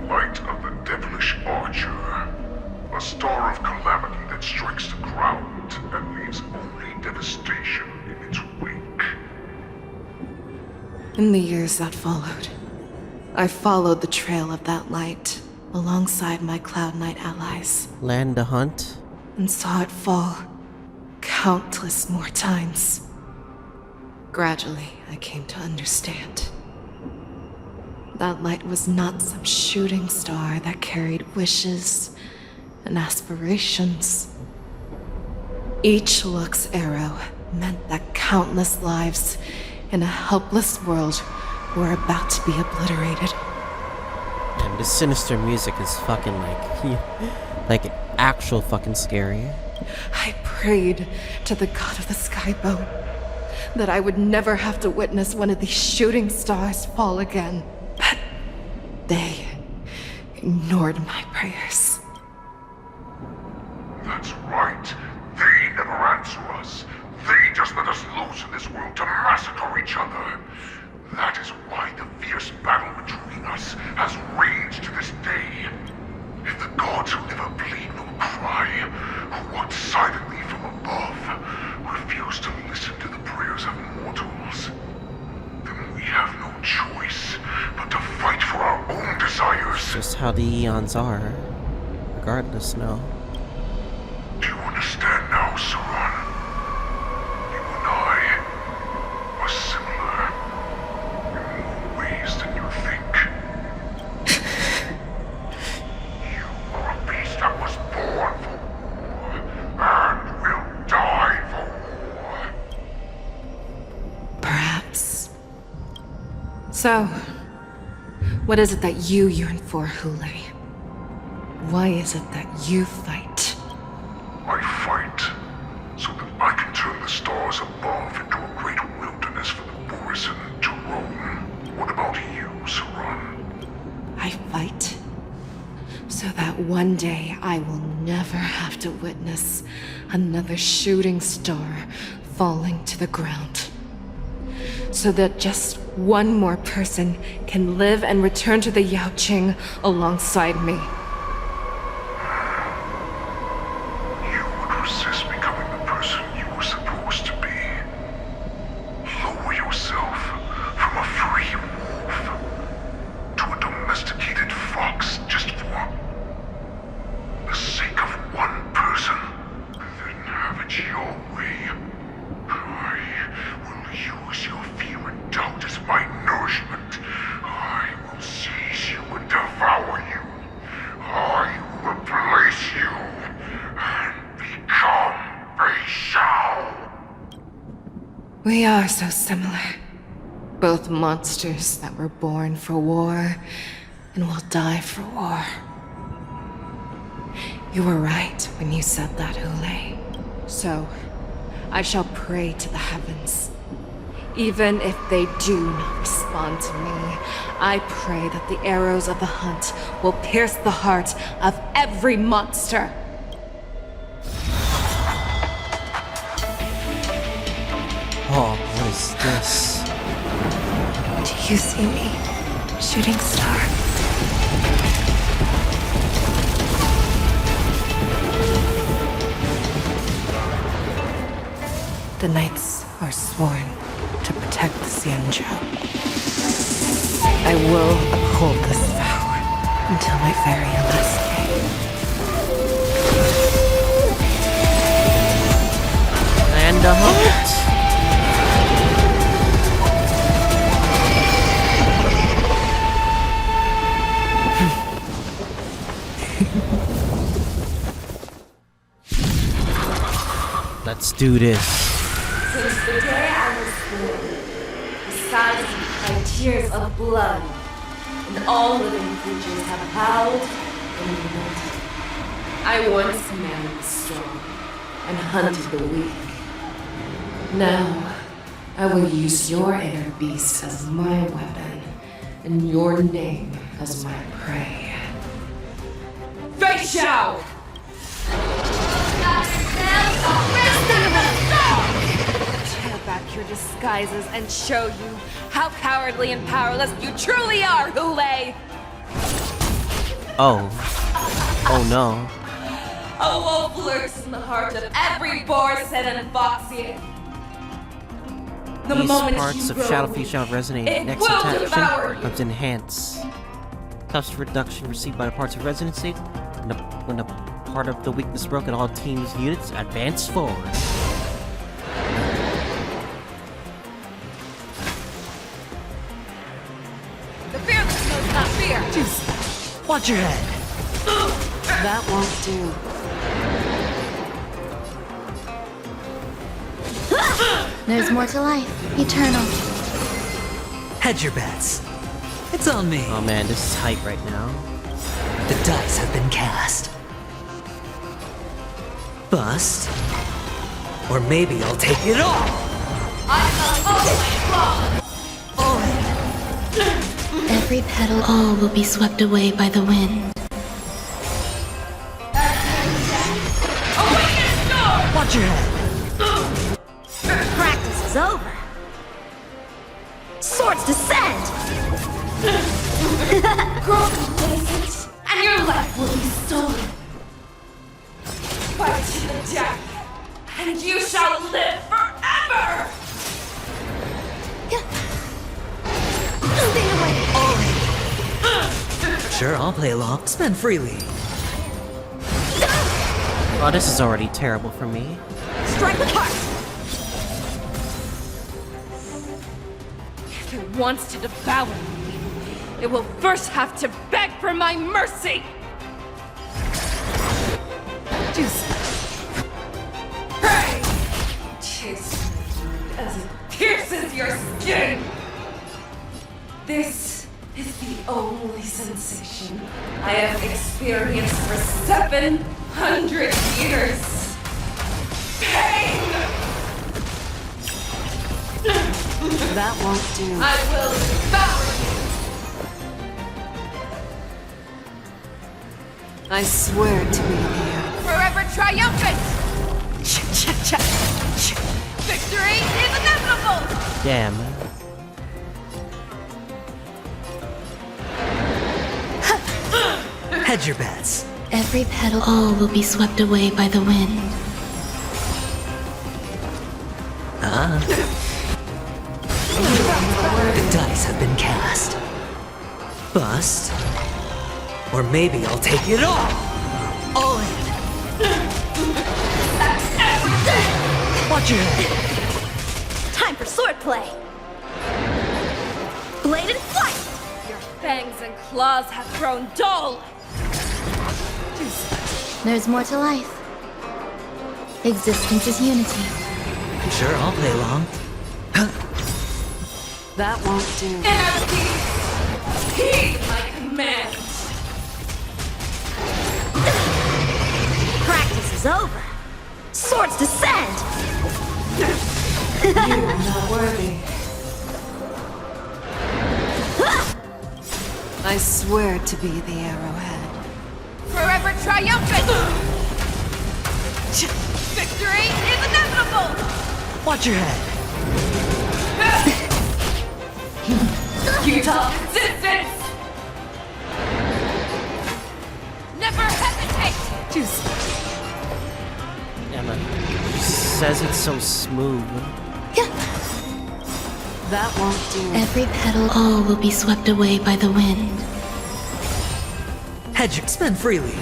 light of the devilish archer. A star of calamity that strikes the ground and leaves only devastation in its wake. In the years that followed, I followed the trail of that light alongside my Cloud Knight allies. Land the hunt? And saw it fall countless more times. Gradually, I came to understand. That light was not some shooting star that carried wishes and aspirations. Each Luck's arrow meant that countless lives in a helpless world were about to be obliterated. And the sinister music is fucking like actual fucking scary. I prayed to the god of the Skybow that I would never have to witness one of these shooting stars fall again. But they ignored my prayers. That's right. They never answer us. They just let us loose in this world to massacre each other. That is why the fierce battle between us has raged to this day. If the gods who never bleed nor cry, who watch silently from above, refuse to listen to the prayers of mortals, then we have no choice but to fight for our own desires. Just how the eons are, regardless, no. Do you understand now, Saran? You and I are similar. So, what is it that you yearn for, Hoolay? Why is it that you fight? I fight so that I can turn the stars above into a great wilderness for the Borisin to roam. What about you, Saran? I fight so that one day I will never have to witness another shooting star falling to the ground. So that just one more person can live and return to the Yaoqing alongside me. You would resist becoming the person you were supposed to be. Lower yourself from a free wolf to a domesticated fox just for the sake of one person. Then have it your way. I will use your fear and doubt as my nourishment. I will seize you and devour you. I will replace you and become Feixiao. We are so similar. Both monsters that were born for war and will die for war. You were right when you said that, Hoolay. So, I shall pray to the heavens. Even if they do not respond to me, I pray that the arrows of the hunt will pierce the heart of every monster. Oh, what is this? Do you see me, shooting star? The knights are sworn to protect the Xianzhou. I will uphold this vow until my very last day. And a hunt. Let's do this. Since the day I was born, the skies have cried tears of blood, and all living creatures have howled and revolted. I once commanded the strong and hunted the weak. Now, I will use your inner beast as my weapon, and your name as my prey. Feixiao! Tear back your disguises and show you how cowardly and powerless you truly are, Hoolay! Oh. Oh no. A wolf lurks in the heart of every Borisin and Foxian. The These moment parts you of grow Shadow weak, Feixiao resonate. it Next will attack devour you. comes enhance. Cost reduction received by the parts of resonancy. When a part of the weakness broken, all teams units advance forward. The fearless knows not fear. Just watch your head. That won't do. There's more to life. Eternal. Hedge your bets. It's on me. Oh man, this is hype right now. The dice have been cast. Bust. Or maybe I'll take it all. Every petal, all will be swept away by the wind. Watch your head. Practice is over. Swords descend! Grow complacent, and your life will be stolen. Fight to the death, and you shall live forever! Stay away! Sure, I'll play along. Spend freely. Oh, this is already terrible for me. Strike with heart! If it wants to devour me, it will first have to beg for my mercy! Pray! Taste as it pierces your skin! This is the only sensation I have experienced for 700 years. Pain! That won't do. I will devour you! I swear to be there. Forever triumphant! Victory is inevitable! Damn. Hedge your bets. Every petal, all will be swept away by the wind. The dice have been cast. Bust. Or maybe I'll take it all! All in! Watch your head! Time for swordplay! Blade and flight! Your fangs and claws have grown dull! There's more to life. Existence is unity. Sure, I'll play along. That won't do. Heed my command! Practice is over! Swords descend! You are not worthy. I swear to be the arrowhead. Forever triumphant! Victory is inevitable! Watch your head! Futile resistance! Never hesitate! Emma, she says it's so smooth. That won't do. Every petal, all will be swept away by the wind. Hedge, spend freely.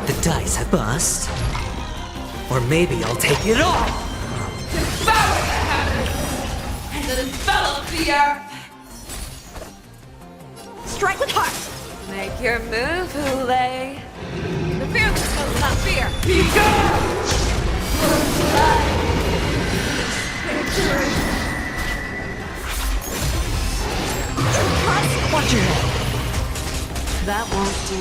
The dice have bust. Or maybe I'll take it all! Devour the heavens! And envelop the earth! Strike with heart! Make your move, Hoolay. The fearless knows not fear! Be gone! Victory! Watch your head! That won't do.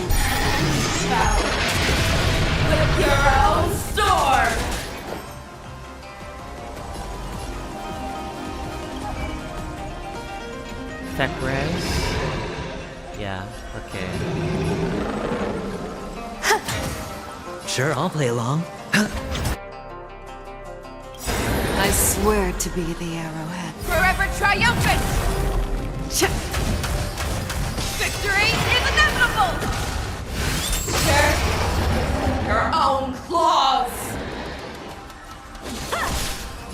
With your own sword! Tech res? Yeah, okay. Sure, I'll play along. I swear to be the arrowhead. Forever triumphant! Victory is inevitable! Share your own claws!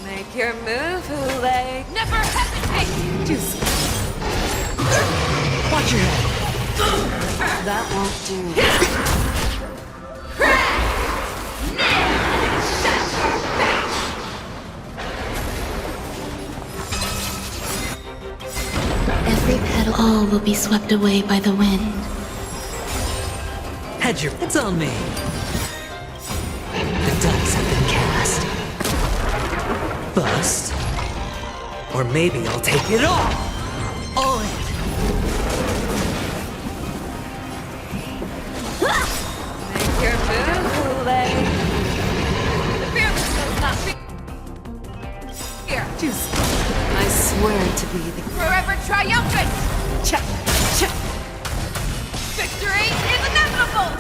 Make your move, Hoolay. Never hesitate! Watch your head! That won't do. Every petal, all will be swept away by the wind. Hedge your bets on me! The dice have been cast. Bust. Or maybe I'll take it all! All in! Make your move, Hoolay. The fearless knows not fear! I swear to be the... Forever triumphant! Victory is inevitable!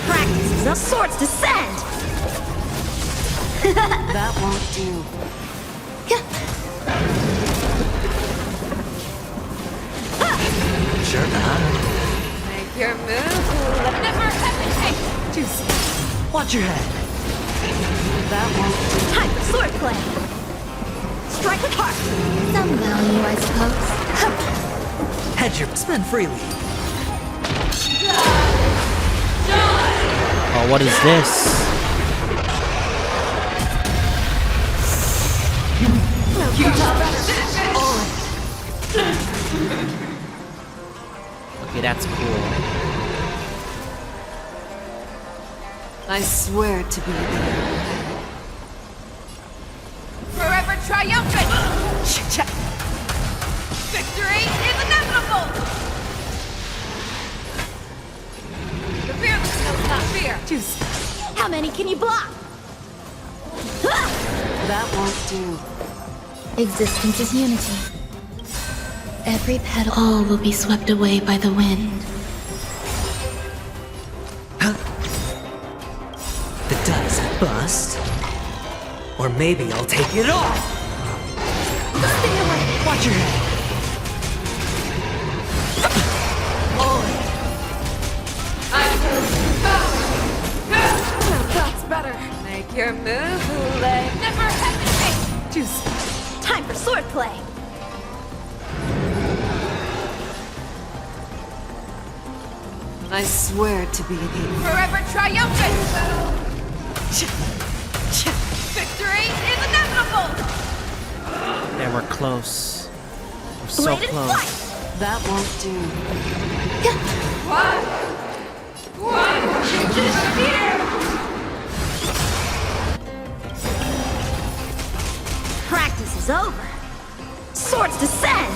Practice is up. Swords descend! That won't do. Sure not. Make your move, Hoolay. Never hesitate! Watch your head! That won't do. Time for swordplay! Strike with heart! Some value, I suppose. Hedge your spend freely. Oh, what is this? Okay, that's cool. I swear to be the arrowhead. Forever triumphant! Victory is inevitable! The fearless knows not fear! Juice. How many can you block? That won't do. Existence is unity. Every petal, all will be swept away by the wind. The dice bust. Or maybe I'll take it all! Stay away! Watch your head! That's better. Make your move, Hoolay. Never hesitate! Juice. Time for swordplay! I swear to be the Forever triumphant! Victory is inevitable! Yeah, we're close. We're so close. That won't do. One reaches fear! Practice is over. Swords descend!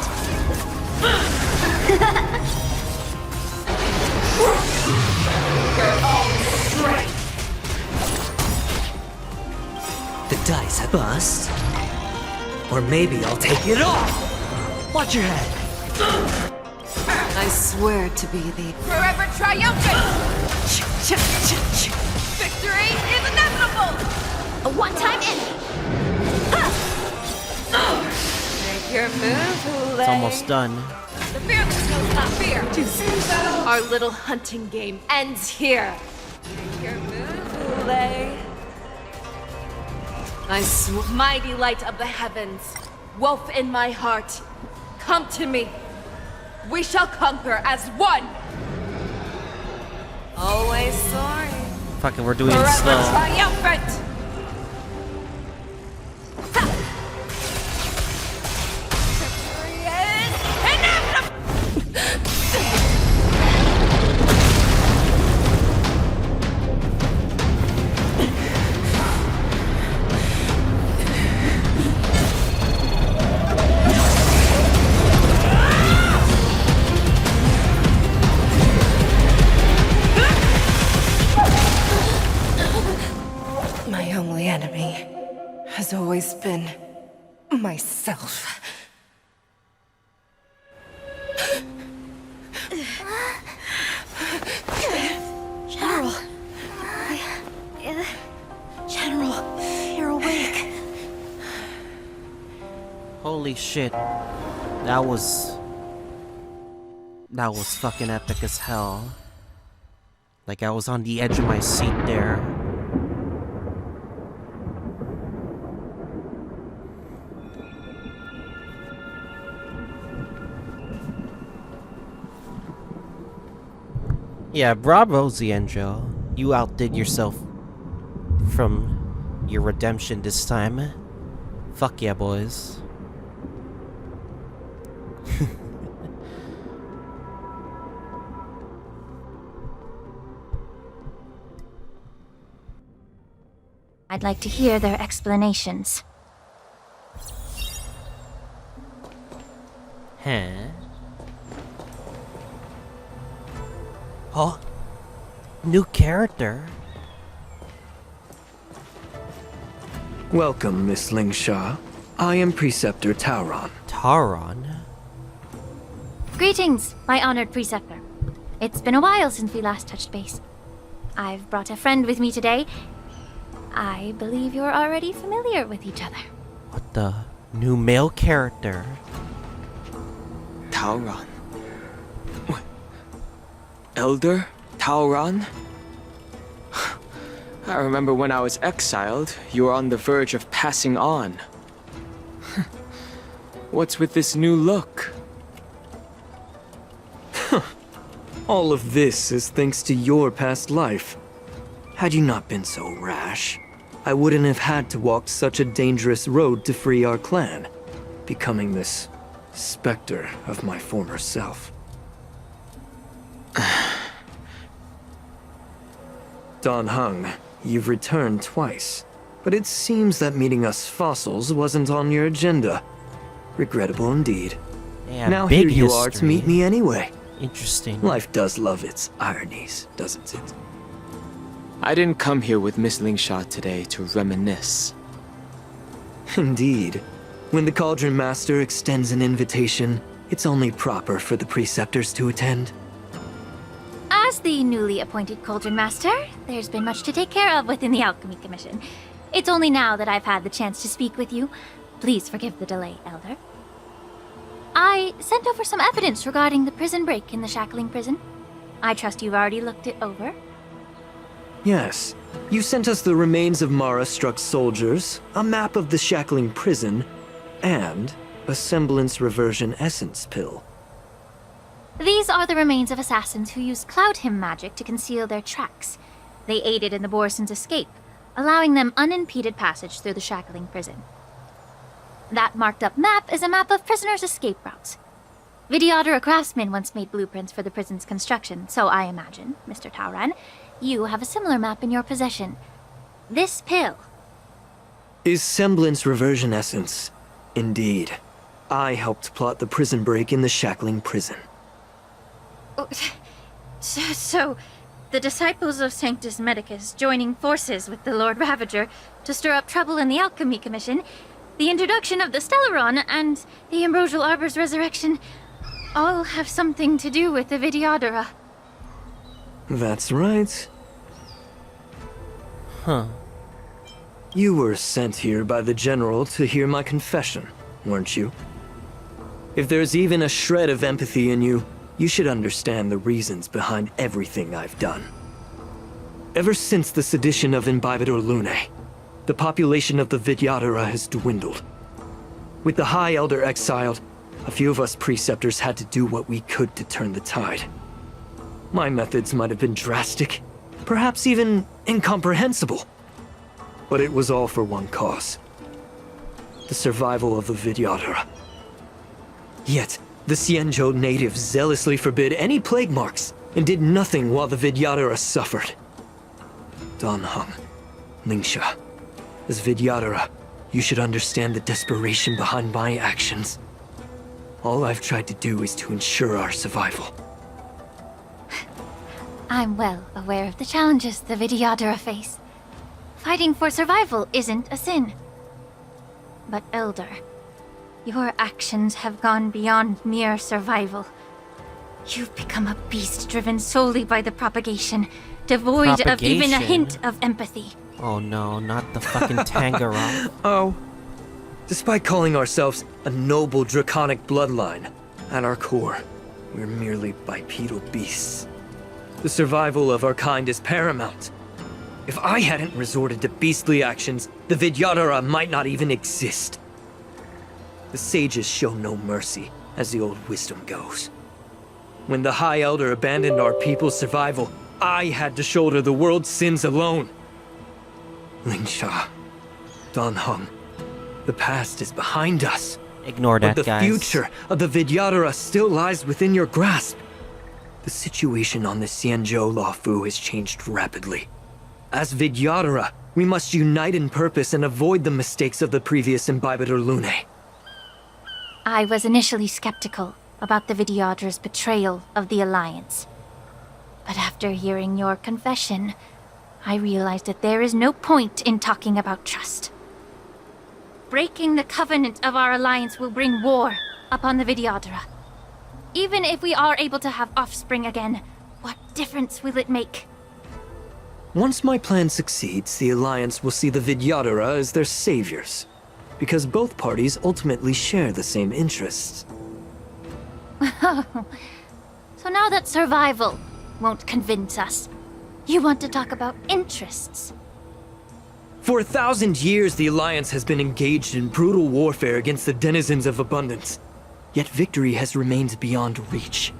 The dice bust. Or maybe I'll take it all! Watch your head! I swear to be the Forever triumphant! Victory is inevitable! A one-time enemy! Make your move, Hoolay. It's almost done. The fearless knows not fear! Our little hunting game ends here. Make your move, Hoolay. Mighty light of the heavens, wolf in my heart, come to me. We shall conquer as one. Always soaring. Fuck it, we're doing it Forever slow. triumphant! Victory is inevitable! My only enemy has always been myself. General. General, you're awake. Holy shit. That was fucking epic as hell. Like, I was on the edge of my seat there. Yeah, bravo, Xianzhou. You outdid yourself from your redemption this time. Fuck yeah, boys. I'd like to hear their explanations. Huh? Oh? New character? Welcome, Miss Lingsha. I am Preceptor Tauron. Tauron? Greetings, my honored preceptor. It's been a while since we last touched base. I've brought a friend with me today. I believe you're already familiar with each other. What the? New male character? Tauron. Elder Tauron? I remember when I was exiled, you were on the verge of passing on. What's with this new look? All of this is thanks to your past life. Had you not been so rash, I wouldn't have had to walk such a dangerous road to free our clan, becoming this specter of my former self. Don Hung, you've returned twice. But it seems that meeting us fossils wasn't on your agenda. Regrettable indeed. Yeah, now big here you are to history. meet me anyway. Interesting. Life does love its ironies, doesn't it? I didn't come here with Miss Lingsha today to reminisce. Indeed. When the Cauldron Master extends an invitation, it's only proper for the preceptors to attend. As the newly appointed Cauldron Master, there's been much to take care of within the Alchemy Commission. It's only now that I've had the chance to speak with you. Please forgive the delay, Elder. I sent over some evidence regarding the prison break in the Shackling Prison. I trust you've already looked it over. Yes. You sent us the remains of Mara-struck soldiers, a map of the Shackling Prison, and a semblance reversion essence pill. These are the remains of assassins who used Cloud Hymn magic to conceal their tracks. They aided in the Borisons' escape, allowing them unimpeded passage through the Shackling Prison. That marked-up map is a map of prisoners' escape routes. Vidyadhara craftsmen once made blueprints for the prison's construction, so I imagine, Mr. Tauran, you have a similar map in your possession. This pill. Is semblance reversion essence. Indeed. I helped plot the prison break in the Shackling Prison. So, the disciples of Sanctus Medicus joining forces with the Lord Ravager to stir up trouble in the Alchemy Commission, the introduction of the Stellaron, and the Ambrosial Arbor's resurrection all have something to do with the Vidyadhara. That's right. Huh. You were sent here by the General to hear my confession, weren't you? If there's even a shred of empathy in you, you should understand the reasons behind everything I've done. Ever since the sedition of Imbibitor Lunae, the population of the Vidyadhara has dwindled. With the High Elder exiled, a few of us preceptors had to do what we could to turn the tide. My methods might have been drastic, perhaps even incomprehensible. But it was all for one cause. The survival of the Vidyadhara. Yet, the Xianzhou natives zealously forbid any plague marks and did nothing while the Vidyadhara suffered. Dan Heng, Lingsha, as Vidyadhara, you should understand the desperation behind my actions. All I've tried to do is to ensure our survival. I'm well aware of the challenges the Vidyadhara face. Fighting for survival isn't a sin. But Elder, your actions have gone beyond mere survival. You've become a beast driven solely by the propagation, devoid of even a hint of empathy. Oh no, not the fucking Tangaroth. Oh. Despite calling ourselves a noble draconic bloodline, at our core, we're merely bipedal beasts. The survival of our kind is paramount. If I hadn't resorted to beastly actions, the Vidyadhara might not even exist. The sages show no mercy, as the old wisdom goes. When the High Elder abandoned our people's survival, I had to shoulder the world's sins alone. Lingsha, Dan Heng, the past is behind us. Ignore that, but the guys. future of the Vidyadhara still lies within your grasp. The situation on the Xianzhou Luofu has changed rapidly. As Vidyadhara, we must unite in purpose and avoid the mistakes of the previous Imbibitor Lunae. I was initially skeptical about the Vidyadhara's betrayal of the Alliance. But after hearing your confession, I realized that there is no point in talking about trust. Breaking the covenant of our alliance will bring war upon the Vidyadhara. Even if we are able to have offspring again, what difference will it make? Once my plan succeeds, the Alliance will see the Vidyadhara as their saviors, because both parties ultimately share the same interests. So now that survival won't convince us, you want to talk about interests? For 1,000 years, the Alliance has been engaged in brutal warfare against the denizens of abundance. Yet victory has remained beyond reach.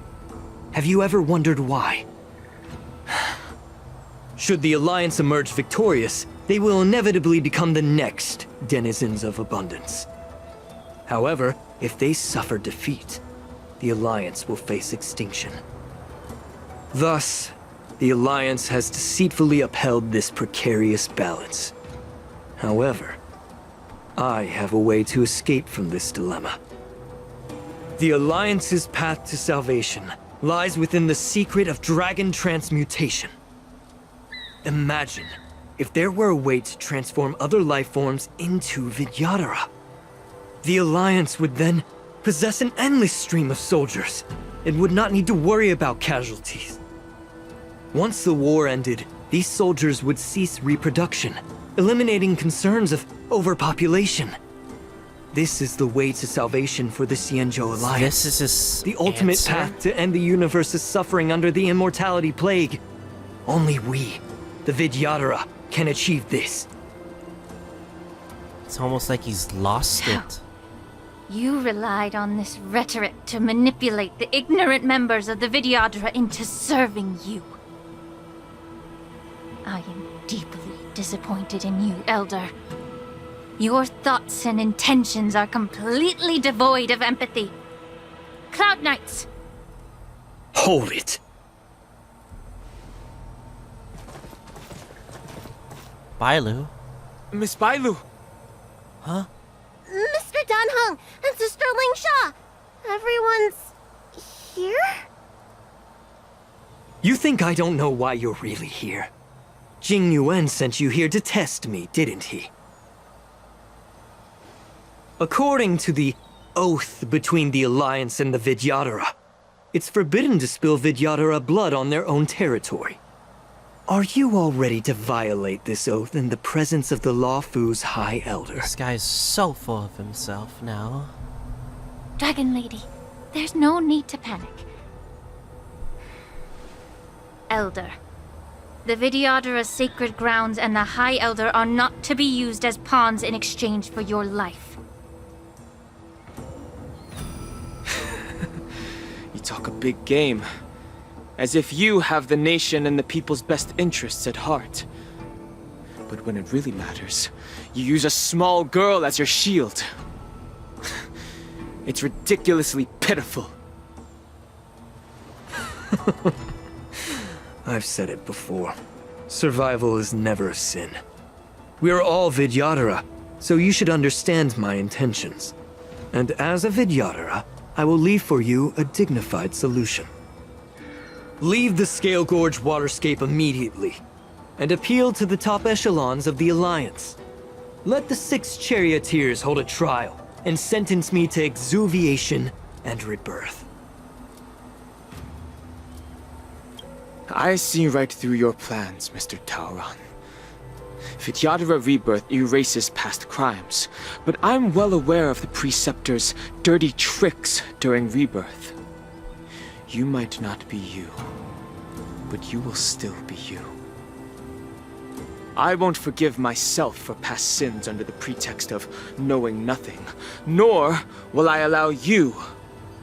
Have you ever wondered why? Should the Alliance emerge victorious, they will inevitably become the next denizens of abundance. However, if they suffer defeat, the Alliance will face extinction. Thus, the Alliance has deceitfully upheld this precarious balance. However, I have a way to escape from this dilemma. The Alliance's path to salvation lies within the secret of dragon transmutation. Imagine if there were a way to transform other life forms into Vidyadhara. The Alliance would then possess an endless stream of soldiers and would not need to worry about casualties. Once the war ended, these soldiers would cease reproduction, eliminating concerns of overpopulation. This is the way to salvation for the Xianzhou Alliance. This is his the ultimate answer? path to end the universe's suffering under the immortality plague. Only we, the Vidyadhara, can achieve this. It's almost like he's lost it. You relied on this rhetoric to manipulate the ignorant members of the Vidyadhara into serving you. I am deeply disappointed in you, Elder. Your thoughts and intentions are completely devoid of empathy. Cloud Knights! Hold it! Bailu? Miss Bailu! Huh? Mr. Danheng and Sister Lingsha! Everyone's here? You think I don't know why you're really here? Jing Yuan sent you here to test me, didn't he? According to the oath between the Alliance and the Vidyadhara, it's forbidden to spill Vidyadhara blood on their own territory. Are you all ready to violate this oath in the presence of the Lawfu's High Elder? This guy's so full of himself now. Dragon Lady, there's no need to panic. Elder, the Vidyadhara's sacred grounds and the High Elder are not to be used as pawns in exchange for your life. You talk a big game. As if you have the nation and the people's best interests at heart. But when it really matters, you use a small girl as your shield. It's ridiculously pitiful. I've said it before. Survival is never a sin. We are all Vidyadhara, so you should understand my intentions. And as a Vidyadhara, I will leave for you a dignified solution. Leave the Scale Gorge waterscape immediately, and appeal to the top echelons of the Alliance. Let the 6 charioteers hold a trial, and sentence me to exuviation and rebirth. I see right through your plans, Mr. Taoran. Vidyadhara rebirth erases past crimes, but I'm well aware of the Preceptor's dirty tricks during rebirth. You might not be you, but you will still be you. I won't forgive myself for past sins under the pretext of knowing nothing, nor will I allow you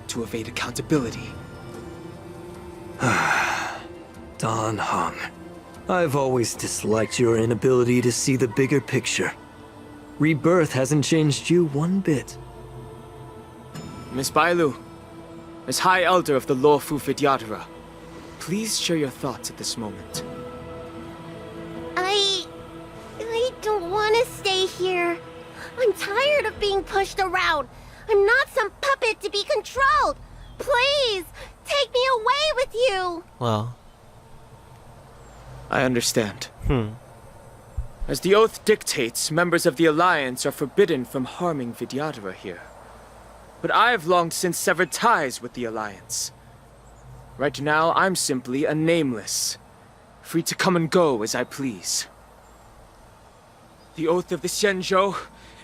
to evade accountability. Dan Heng, I've always disliked your inability to see the bigger picture. Rebirth hasn't changed you one bit. Miss Bailu, as High Elder of the Lawfu Vidyadhara, please share your thoughts at this moment. I don't want to stay here. I'm tired of being pushed around. I'm not some puppet to be controlled. Please, take me away with you. Well, I understand. As the oath dictates, members of the Alliance are forbidden from harming Vidyadhara here. But I've long since severed ties with the Alliance. Right now, I'm simply a nameless, free to come and go as I please. The oath of the Xianzhou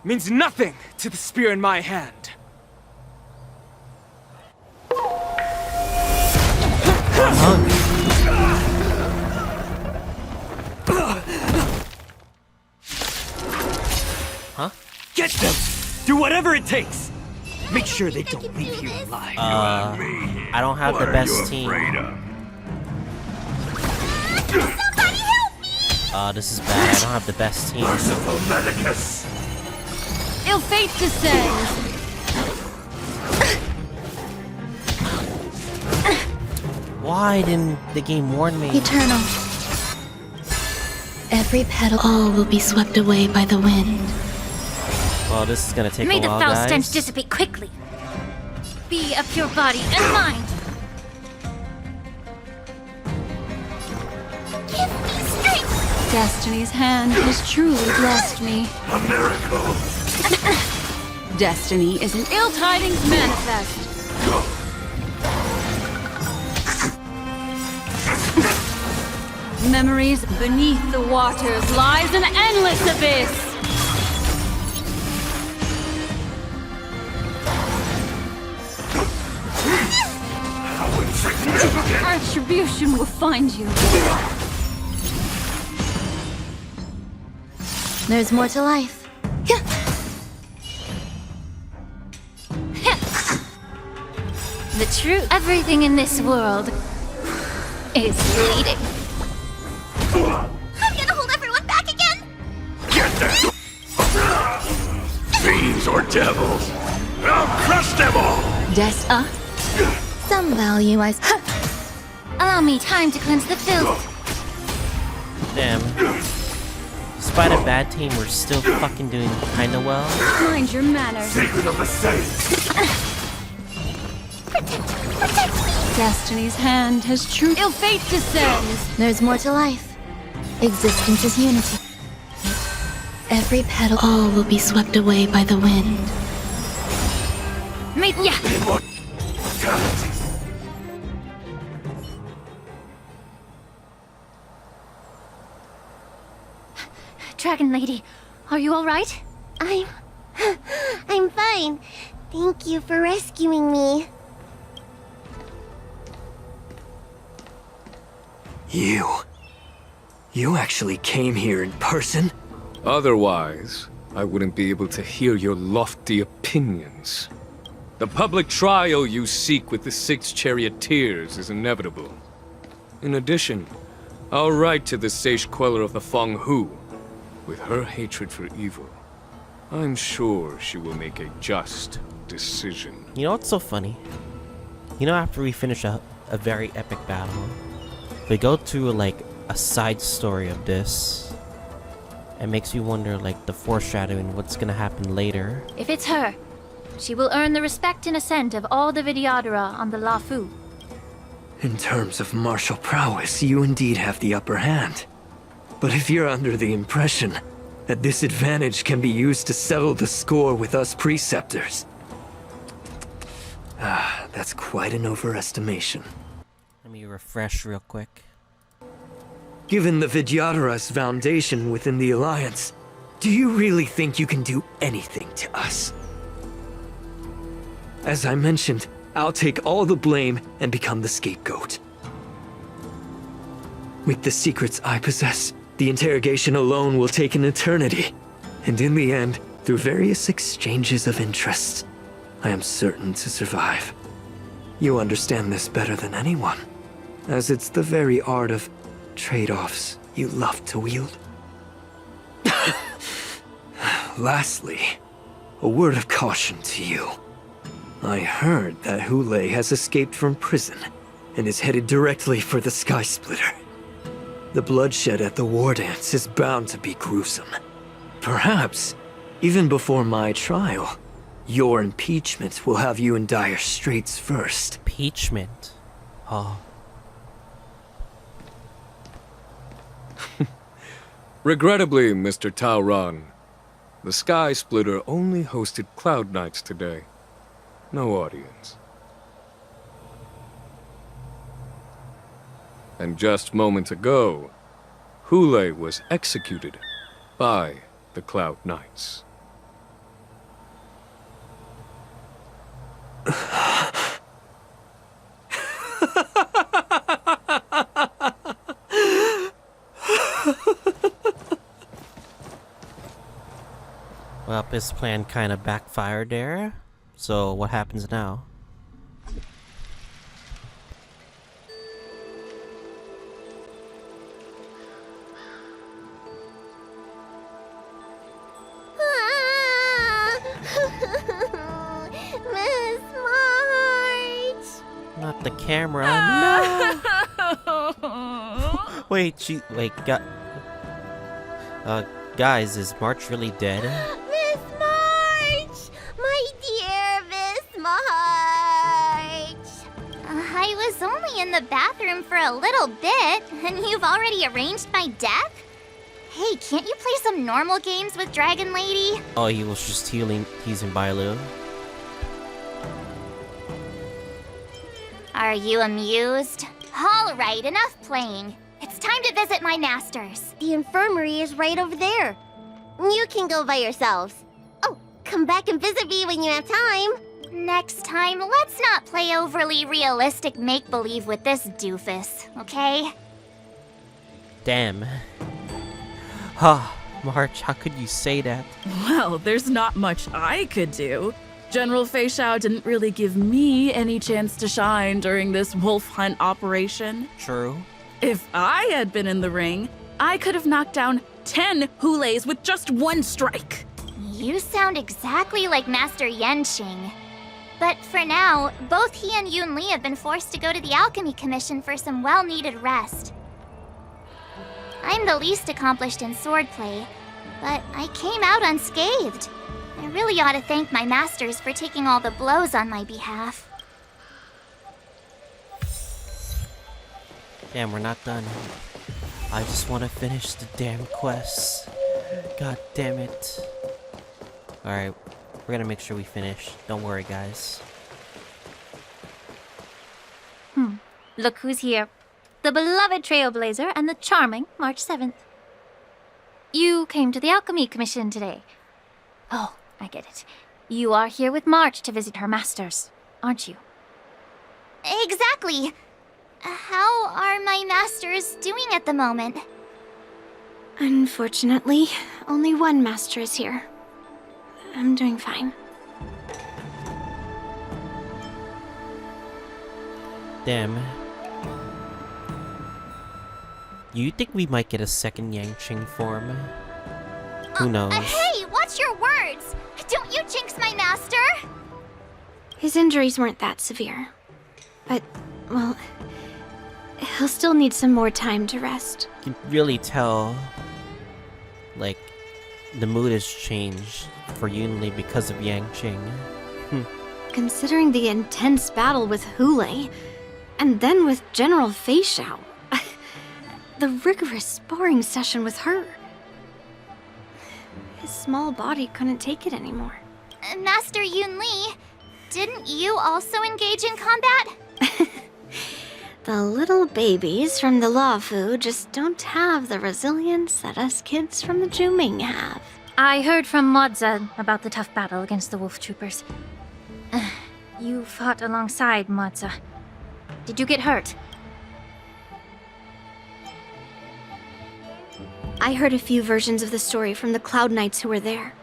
means nothing to the spear in my hand. Huh? Get them! Do whatever it takes! Make sure they don't leave here alive. I don't have the best team. This is bad. I don't have the best team. Merciful Medicus! Ill fate descends! Why didn't the game warn me? Eternal. Every petal, all will be swept away by the wind. Well, this is gonna take May a the while, foul guys. stench dissipate quickly. Be of pure body and mind. Give me strength! Destiny's hand has truly blessed me. A miracle! Destiny is an ill tidings manifest. Memories beneath the waters lies an endless abyss. Retribution will find you. There's more to life. The truth. Everything in this world is fleeting. I'm gonna hold everyone back again! Get them! Fiends or devils! I'll crush them all! Some value, Allow me time to cleanse the filth. Damn. Despite a bad team, we're still fucking doing kinda well. Mind your manners. Secret of the saints! Protect me! Destiny's hand has true. Ill fate descends. There's more to life. Existence is unity. Every petal, all will be swept away by the wind. Dragon Lady, are you all right? I'm fine. Thank you for rescuing me. You actually came here in person? Otherwise, I wouldn't be able to hear your lofty opinions. The public trial you seek with the 6 charioteers is inevitable. In addition, I'll write to the sage queller of the Feng Hu. With her hatred for evil, I'm sure she will make a just decision. You know what's so funny? You know, after we finish a very epic battle, we go through like a side story of this. It makes you wonder, like, the foreshadowing, what's gonna happen later. If it's her, she will earn the respect and assent of all the Vidyadhara on the Lafu. In terms of martial prowess, you indeed have the upper hand. But if you're under the impression that this advantage can be used to settle the score with us preceptors, that's quite an overestimation. Let me refresh real quick. Given the Vidyadhara's foundation within the Alliance, do you really think you can do anything to us? As I mentioned, I'll take all the blame and become the scapegoat. With the secrets I possess, the interrogation alone will take an eternity. And in the end, through various exchanges of interest, I am certain to survive. You understand this better than anyone, as it's the very art of trade-offs you love to wield. Lastly, a word of caution to you. I heard that Hoolay has escaped from prison and is headed directly for the Sky Splitter. The bloodshed at the war dance is bound to be gruesome. Perhaps, even before my trial, your impeachment will have you in dire straits first. Impeachment? Oh. Regrettably, Mr. Taoran, the Sky Splitter only hosted Cloud Knights today. No audience. And just moments ago, Hoolay was executed by the Cloud Knights. Well, his plan kind of backfired there. So what happens now? Miss March! Not the camera. No. Wait, got. Guys, is March really dead? Miss March! My dear Miss March! I was only in the bathroom for a little bit, and you've already arranged my death? Hey, can't you play some normal games with Dragon Lady? Oh, he was just teasing Bailu. Are you amused? Alright, enough playing. It's time to visit my masters. The infirmary is right over there. You can go by yourselves. Oh, come back and visit me when you have time. Next time, let's not play overly realistic make-believe with this doofus, okay? Damn. Ah, March, how could you say that? Well, there's not much I could do. General Feixiao didn't really give me any chance to shine during this wolf hunt operation. True. If I had been in the ring, I could have knocked down 10 Hoolays with just one strike. You sound exactly like Master Yanxing. But for now, both he and Yunli have been forced to go to the Alchemy Commission for some well-needed rest. I'm the least accomplished in swordplay, but I came out unscathed. I really ought to thank my masters for taking all the blows on my behalf. Damn, we're not done. I just want to finish the damn quests. God damn it. Alright, we're gonna make sure we finish. Don't worry, guys. Look who's here. The beloved Trailblazer and the charming March 7th. You came to the Alchemy Commission today. Oh, I get it. You are here with March to visit her masters, aren't you? Exactly. How are my masters doing at the moment? Unfortunately, only one master is here. I'm doing fine. Damn. You think we might get a second Yanxing form? Who knows? Hey, watch your words! Don't you jinx my master! His injuries weren't that severe. But, well, he'll still need some more time to rest. You can really tell, like, the mood has changed for Yunli because of Yanxing. Considering the intense battle with Hoolay, and then with General Feixiao, the rigorous sparring session with her. His small body couldn't take it anymore. Master Yunli, didn't you also engage in combat? The little babies from the Luofu just don't have the resilience that us kids from the Zhuming have. I heard from Modza about the tough battle against the wolf troopers. You fought alongside Modza. Did you get hurt? I heard a few versions of the story from the Cloud Knights who were there.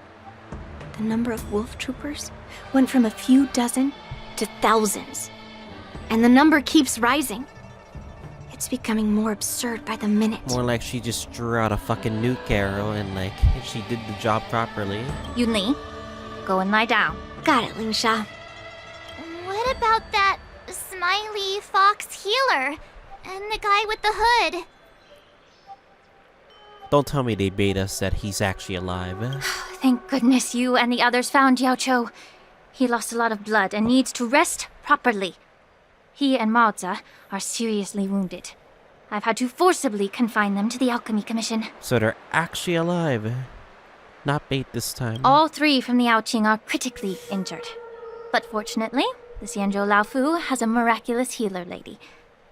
The number of wolf troopers went from a few dozen to thousands. And the number keeps rising. It's becoming more absurd by the minute. More like she just drew out a fucking nuke arrow and, like, she did the job properly. Yunli, go and lie down. Got it, Lingsha. What about that smiley fox healer and the guy with the hood? Don't tell me they bait us that he's actually alive. Thank goodness you and the others found Yaoqiu. He lost a lot of blood and needs to rest properly. He and Maozi are seriously wounded. I've had to forcibly confine them to the Alchemy Commission. So they're actually alive. Not bait this time. All three from the Yaoqing are critically injured. But fortunately, the Xianzhou Laofu has a miraculous healer lady.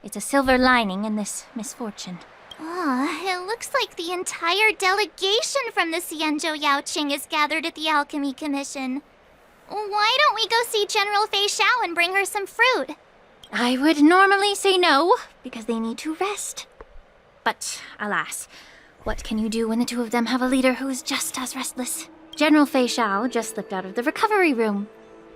It's a silver lining in this misfortune. It looks like the entire delegation from the Xianzhou Yaoqing is gathered at the Alchemy Commission. Why don't we go see General Feixiao and bring her some fruit? I would normally say no, because they need to rest. But, alas, what can you do when the two of them have a leader who is just as restless? General Feixiao just slipped out of the recovery room.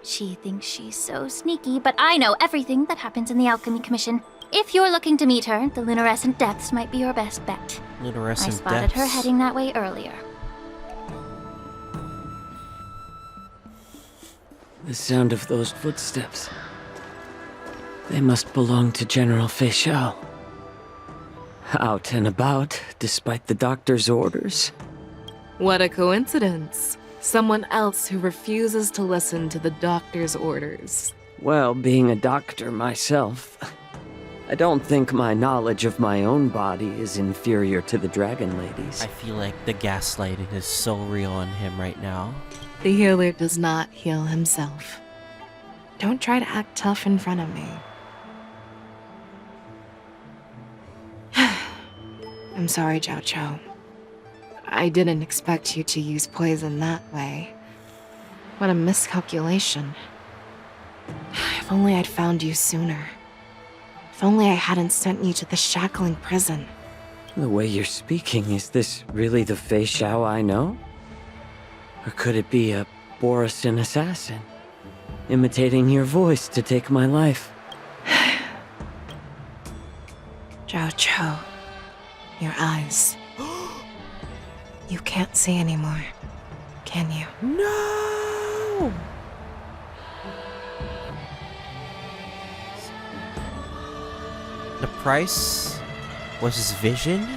She thinks she's so sneaky, but I know everything that happens in the Alchemy Commission. If you're looking to meet her, the luminescent depths might be your best bet. Luminescent I spotted her heading that way earlier. The sound of those footsteps. They must belong to General Feixiao. Out and about, despite the doctor's orders. What a coincidence. Someone else who refuses to listen to the doctor's orders. Well, being a doctor myself, I don't think my knowledge of my own body is inferior to the Dragon Lady's. I feel like the gaslighting is so real on him right now. The healer does not heal himself. Don't try to act tough in front of me. I'm sorry, Zhao Chou. I didn't expect you to use poison that way. What a miscalculation. If only I'd found you sooner. If only I hadn't sent you to the shackling prison. The way you're speaking, is this really the Feixiao I know? Or could it be a Borisin assassin, imitating your voice to take my life? Zhao Chou, your eyes. You can't see anymore, can you? No! The price was his vision?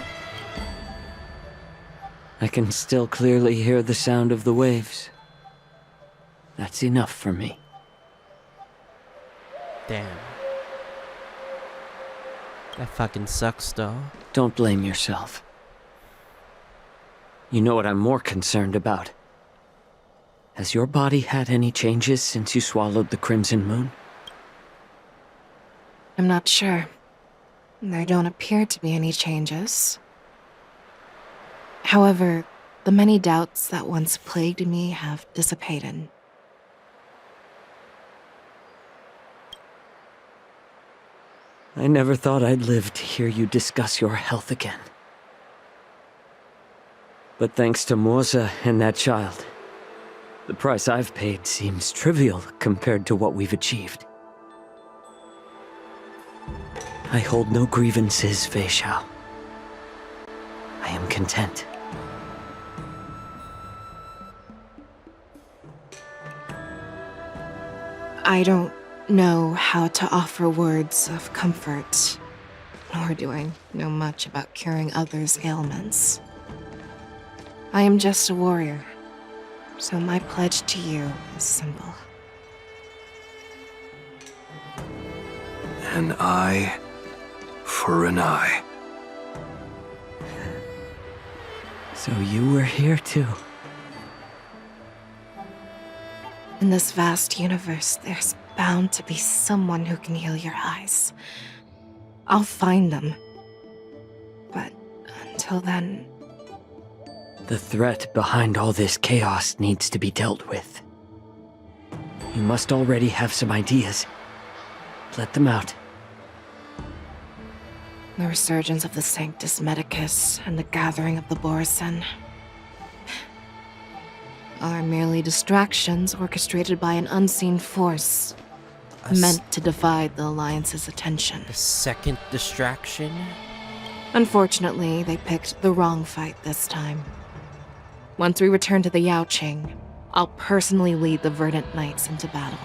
I can still clearly hear the sound of the waves. That's enough for me. Damn. That fucking sucks, though. Don't blame yourself. You know what I'm more concerned about? Has your body had any changes since you swallowed the Crimson Moon? I'm not sure. There don't appear to be any changes. However, the many doubts that once plagued me have dissipated. I never thought I'd live to hear you discuss your health again. But thanks to Morza and that child, the price I've paid seems trivial compared to what we've achieved. I hold no grievances, Feixiao. I am content. I don't know how to offer words of comfort, nor do I know much about curing others' ailments. I am just a warrior, so my pledge to you is simple. An eye for an eye. So you were here too. In this vast universe, there's bound to be someone who can heal your eyes. I'll find them. But until then... The threat behind all this chaos needs to be dealt with. You must already have some ideas. Let them out. The resurgence of the Sanctus Medicus and the gathering of the Borisin are merely distractions orchestrated by an unseen force meant to divide the Alliance's attention. The second distraction? Unfortunately, they picked the wrong fight this time. Once we return to the Yaoqing, I'll personally lead the Verdant Knights into battle.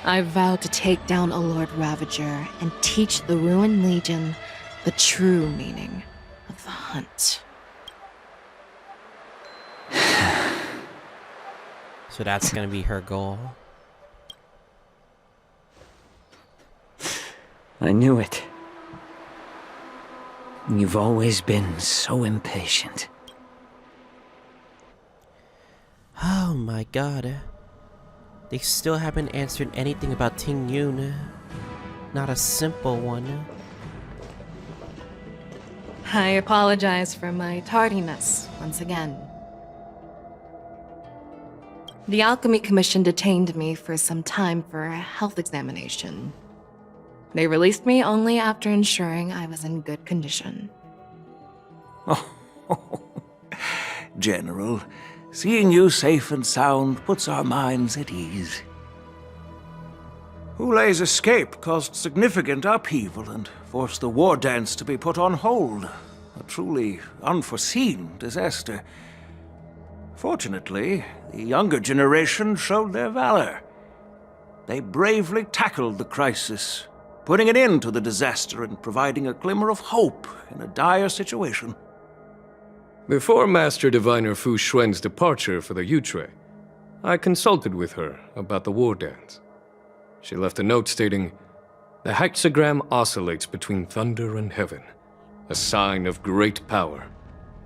I vow to take down a Lord Ravager and teach the Ruined Legion the true meaning of the hunt. So that's gonna be her goal. I knew it. You've always been so impatient. Oh my god. They still haven't answered anything about Ting Yun. Not a simple one. I apologize for my tardiness once again. The Alchemy Commission detained me for some time for a health examination. They released me only after ensuring I was in good condition. General, seeing you safe and sound puts our minds at ease. Hoolay's escape caused significant upheaval and forced the war dance to be put on hold. A truly unforeseen disaster. Fortunately, the younger generation showed their valor. They bravely tackled the crisis, putting an end to the disaster and providing a glimmer of hope in a dire situation. Before Master Diviner Fu Xuan's departure for the Yutray, I consulted with her about the war dance. She left a note stating, "The hexagram oscillates between thunder and heaven, a sign of great power,"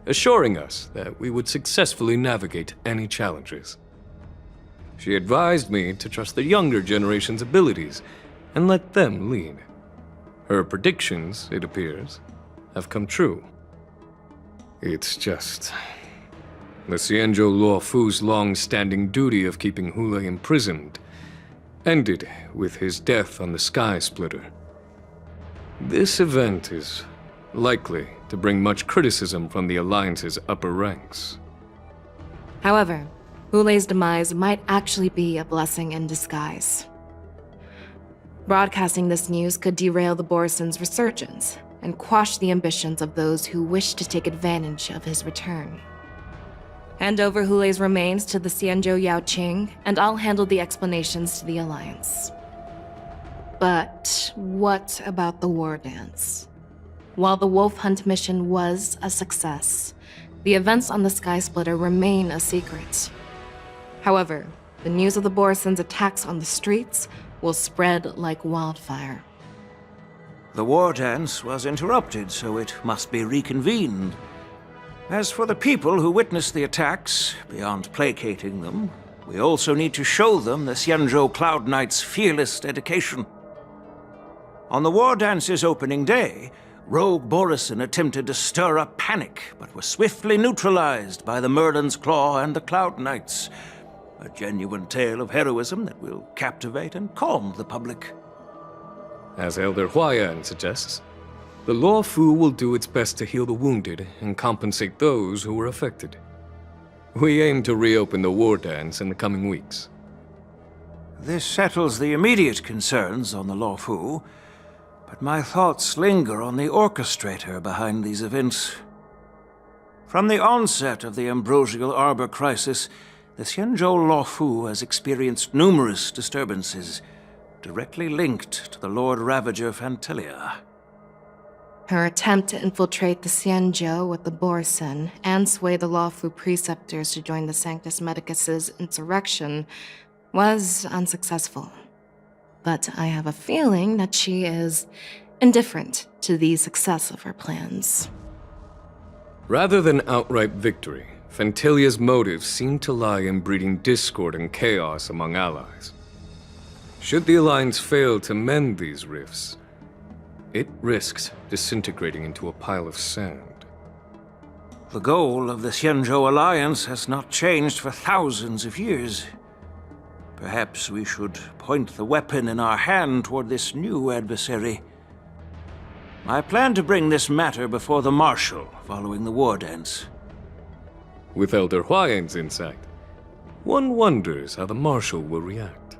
assuring us that we would successfully navigate any challenges. She advised me to trust the younger generation's abilities and let them lead. Her predictions, it appears, have come true. It's just... the Xianzhou Luofu's long-standing duty of keeping Hoolay imprisoned ended with his death on the Sky Splitter. This event is likely to bring much criticism from the Alliance's upper ranks. However, Hoolay's demise might actually be a blessing in disguise. Broadcasting this news could derail the Borison's resurgence and quash the ambitions of those who wish to take advantage of his return. Hand over Hoolay's remains to the Xianzhou Yaoqing, and I'll handle the explanations to the Alliance. But what about the war dance? While the wolf hunt mission was a success, the events on the Sky Splitter remain a secret. However, the news of the Borison's attacks on the streets will spread like wildfire. The war dance was interrupted, so it must be reconvened. As for the people who witnessed the attacks, beyond placating them, we also need to show them the Xianzhou Cloud Knight's fearless dedication. On the war dance's opening day, rogue Borison attempted to stir up panic, but was swiftly neutralized by the Merlin's Claw and the Cloud Knights. A genuine tale of heroism that will captivate and calm the public. As Elder Huayan suggests, the Luofu will do its best to heal the wounded and compensate those who were affected. We aim to reopen the war dance in the coming weeks. This settles the immediate concerns on the Luofu, but my thoughts linger on the orchestrator behind these events. From the onset of the Ambrosial Arbor crisis, the Xianzhou Luofu has experienced numerous disturbances, directly linked to the Lord Ravager Fantelia. Her attempt to infiltrate the Xianzhou with the Borison and sway the Luofu preceptors to join the Sanctus Medicus's insurrection was unsuccessful. But I have a feeling that she is indifferent to the success of her plans. Rather than outright victory, Fantelia's motives seem to lie in breeding discord and chaos among allies. Should the Alliance fail to mend these rifts, it risks disintegrating into a pile of sand. The goal of the Xianzhou Alliance has not changed for thousands of years. Perhaps we should point the weapon in our hand toward this new adversary. I plan to bring this matter before the Marshal following the war dance. With Elder Huayan's insight, one wonders how the Marshal will react.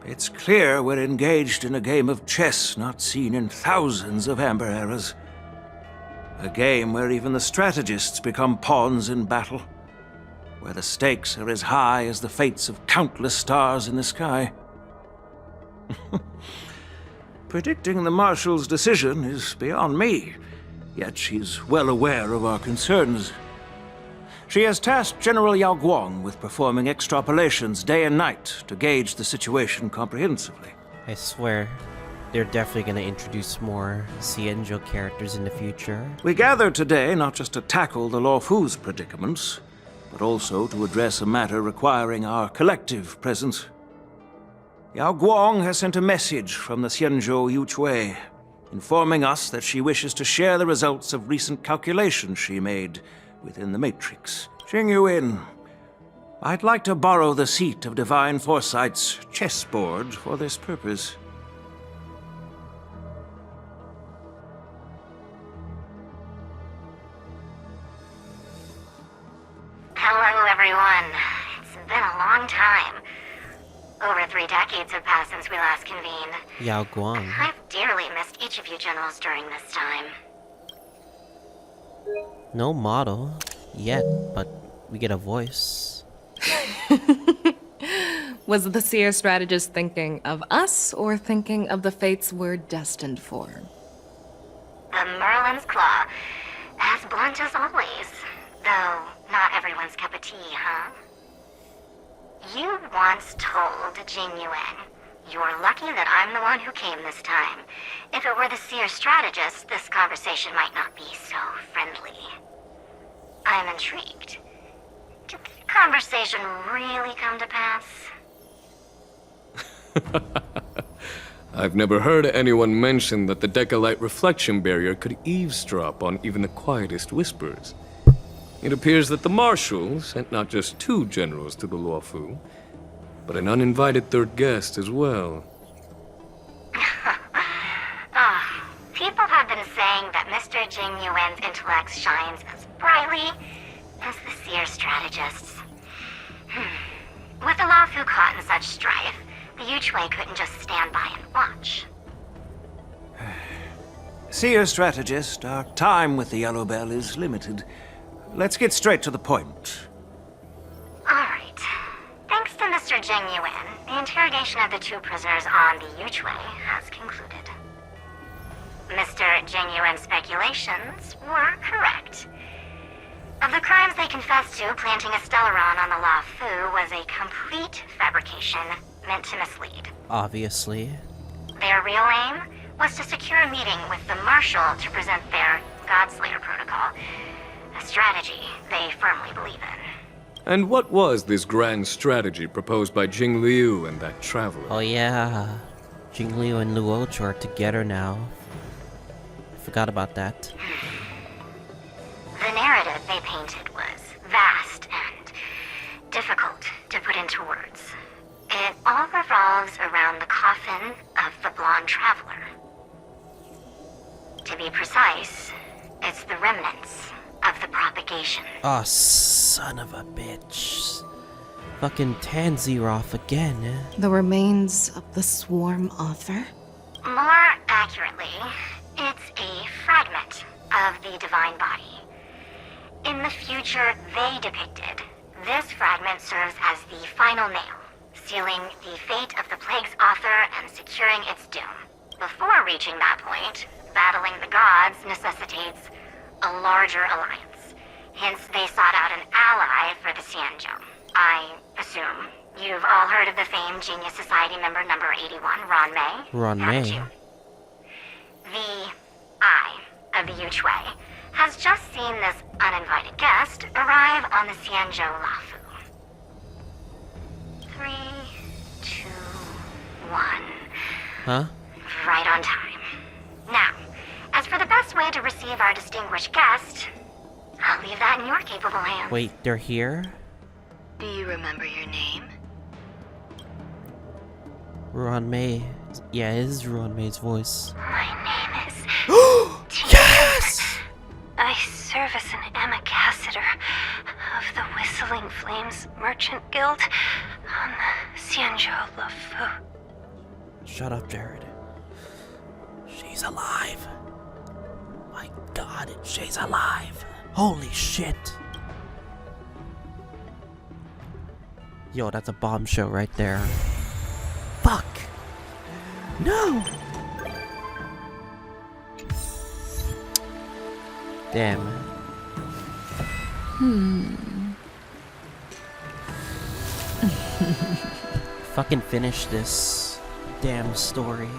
It's clear we're engaged in a game of chess not seen in thousands of Amber eras. A game where even the strategists become pawns in battle. Where the stakes are as high as the fates of countless stars in the sky. Predicting the Marshal's decision is beyond me, yet she's well aware of our concerns. She has tasked General Yao Guang with performing extrapolations day and night to gauge the situation comprehensively. I swear, they're definitely going to introduce more Xianzhou characters in the future. We gathered today not just to tackle the Luofu's predicaments, but also to address a matter requiring our collective presence. Yao Guang has sent a message from the Xianzhou Yuchui, informing us that she wishes to share the results of recent calculations she made within the Matrix. Xing Yuin, I'd like to borrow the seat of Divine Foresight's chessboard for this purpose. Hello, everyone. It's been a long time. Over 3 decades have passed since we last convened. Yao Guang. I've dearly missed each of you generals during this time. No model yet, but we get a voice. Was the seer strategist thinking of us or thinking of the fates we're destined for? The Merlin's Claw. As blunt as always. Though, not everyone's cup of tea, huh? You once told Jing Yuan, "You're lucky that I'm the one who came this time. If it were the seer strategist, this conversation might not be so friendly." I'm intrigued. Did the conversation really come to pass? I've never heard anyone mention that the Decalite reflection barrier could eavesdrop on even the quietest whispers. It appears that the Marshal sent not just 2 generals to the Luofu, but an uninvited 3rd guest as well. People have been saying that Mr. Jing Yuan's intellect shines as brightly as the seer strategist's. With the Luofu caught in such strife, the Yuchui couldn't just stand by and watch. Seer strategist, our time with the Yellow Bell is limited. Let's get straight to the point. Alright. Thanks to Mr. Jing Yuan, the interrogation of the 2 prisoners on the Yuchui has concluded. Mr. Jing Yuan's speculations were correct. Of the crimes they confessed to, planting a Stellaron on the Luofu was a complete fabrication meant to mislead. Obviously. Their real aim was to secure a meeting with the Marshal to present their Godslayer protocol, a strategy they firmly believe in. And what was this grand strategy proposed by Jing Liu and that traveler? Oh yeah, Jing Liu and Luochu are together now. Forgot about that. The narrative they painted was vast and difficult to put into words. It all revolves around the coffin of the blonde traveler. To be precise, it's the remnants of the propagation. Oh, son of a bitch. Fucking Tanziroth again, eh? The remains of the swarm author? More accurately, it's a fragment of the divine body. In the future they depicted, this fragment serves as the final nail, sealing the fate of the plague's author and securing its doom. Before reaching that point, battling the gods necessitates a larger alliance. Hence, they sought out an ally for the Xianzhou. I assume you've all heard of the famed Genius Society member number 81, Ron Mei? Ron Mei. The Eye of the Yuchui has just seen this uninvited guest arrive on the Xianzhou Luofu. 3, 2, 1. Huh? Right on time. Now, as for the best way to receive our distinguished guest, I'll leave that in your capable hands. Wait, they're here? Do you remember your name? Ron Mei. Yeah, it is Ron Mei's voice. My name is... Yes! I serve as an ambassador of the Whistling Flames Merchant Guild on the Xianzhou Luofu. Shut up, Jared. She's alive. My god, she's alive. Holy shit. Yo, that's a bombshell right there. Fuck. No. Damn. Fucking finish this damn story.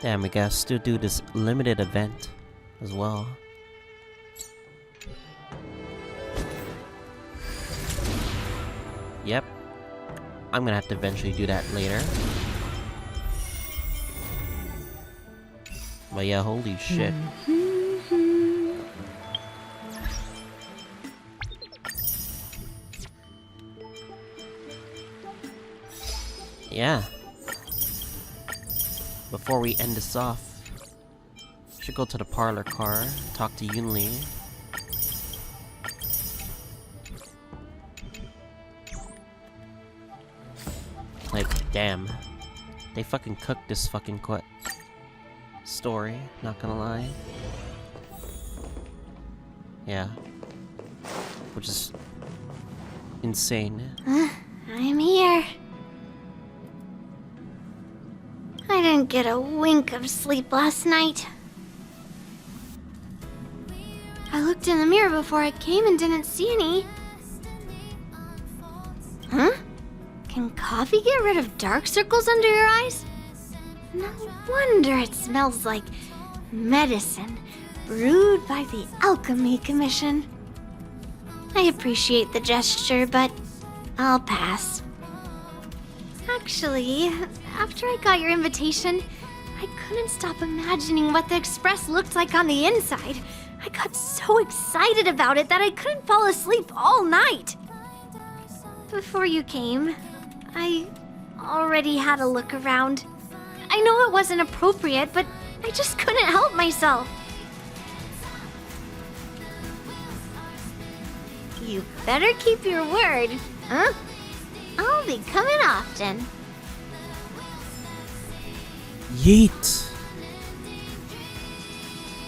Damn, we gotta still do this limited event as well. Yep. I'm gonna have to eventually do that later. But yeah, holy shit. Yeah. Before we end this off, should go to the parlor car, talk to Yunli. Like, damn. They fucking cooked this fucking story, not gonna lie. Yeah. Which is insane. I'm here. didn't get a wink of sleep last night. I looked in the mirror before I came and didn't see any. Huh? Can coffee get rid of dark circles under your eyes? No wonder it smells like medicine brewed by the Alchemy Commission. I appreciate the gesture, but I'll pass. Actually, after I got your invitation, I couldn't stop imagining what the Express looked like on the inside. I got so excited about it that I couldn't fall asleep all night. Before you came, I already had a look around. I know it wasn't appropriate, but I just couldn't help myself. You better keep your word, huh? I'll be coming often. Yeet.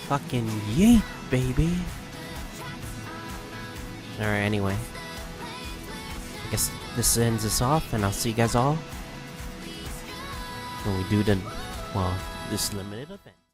Fucking yeet, baby. Alright, anyway. I guess this ends us off, and I'll see you guys all when we do the, well, this limited event.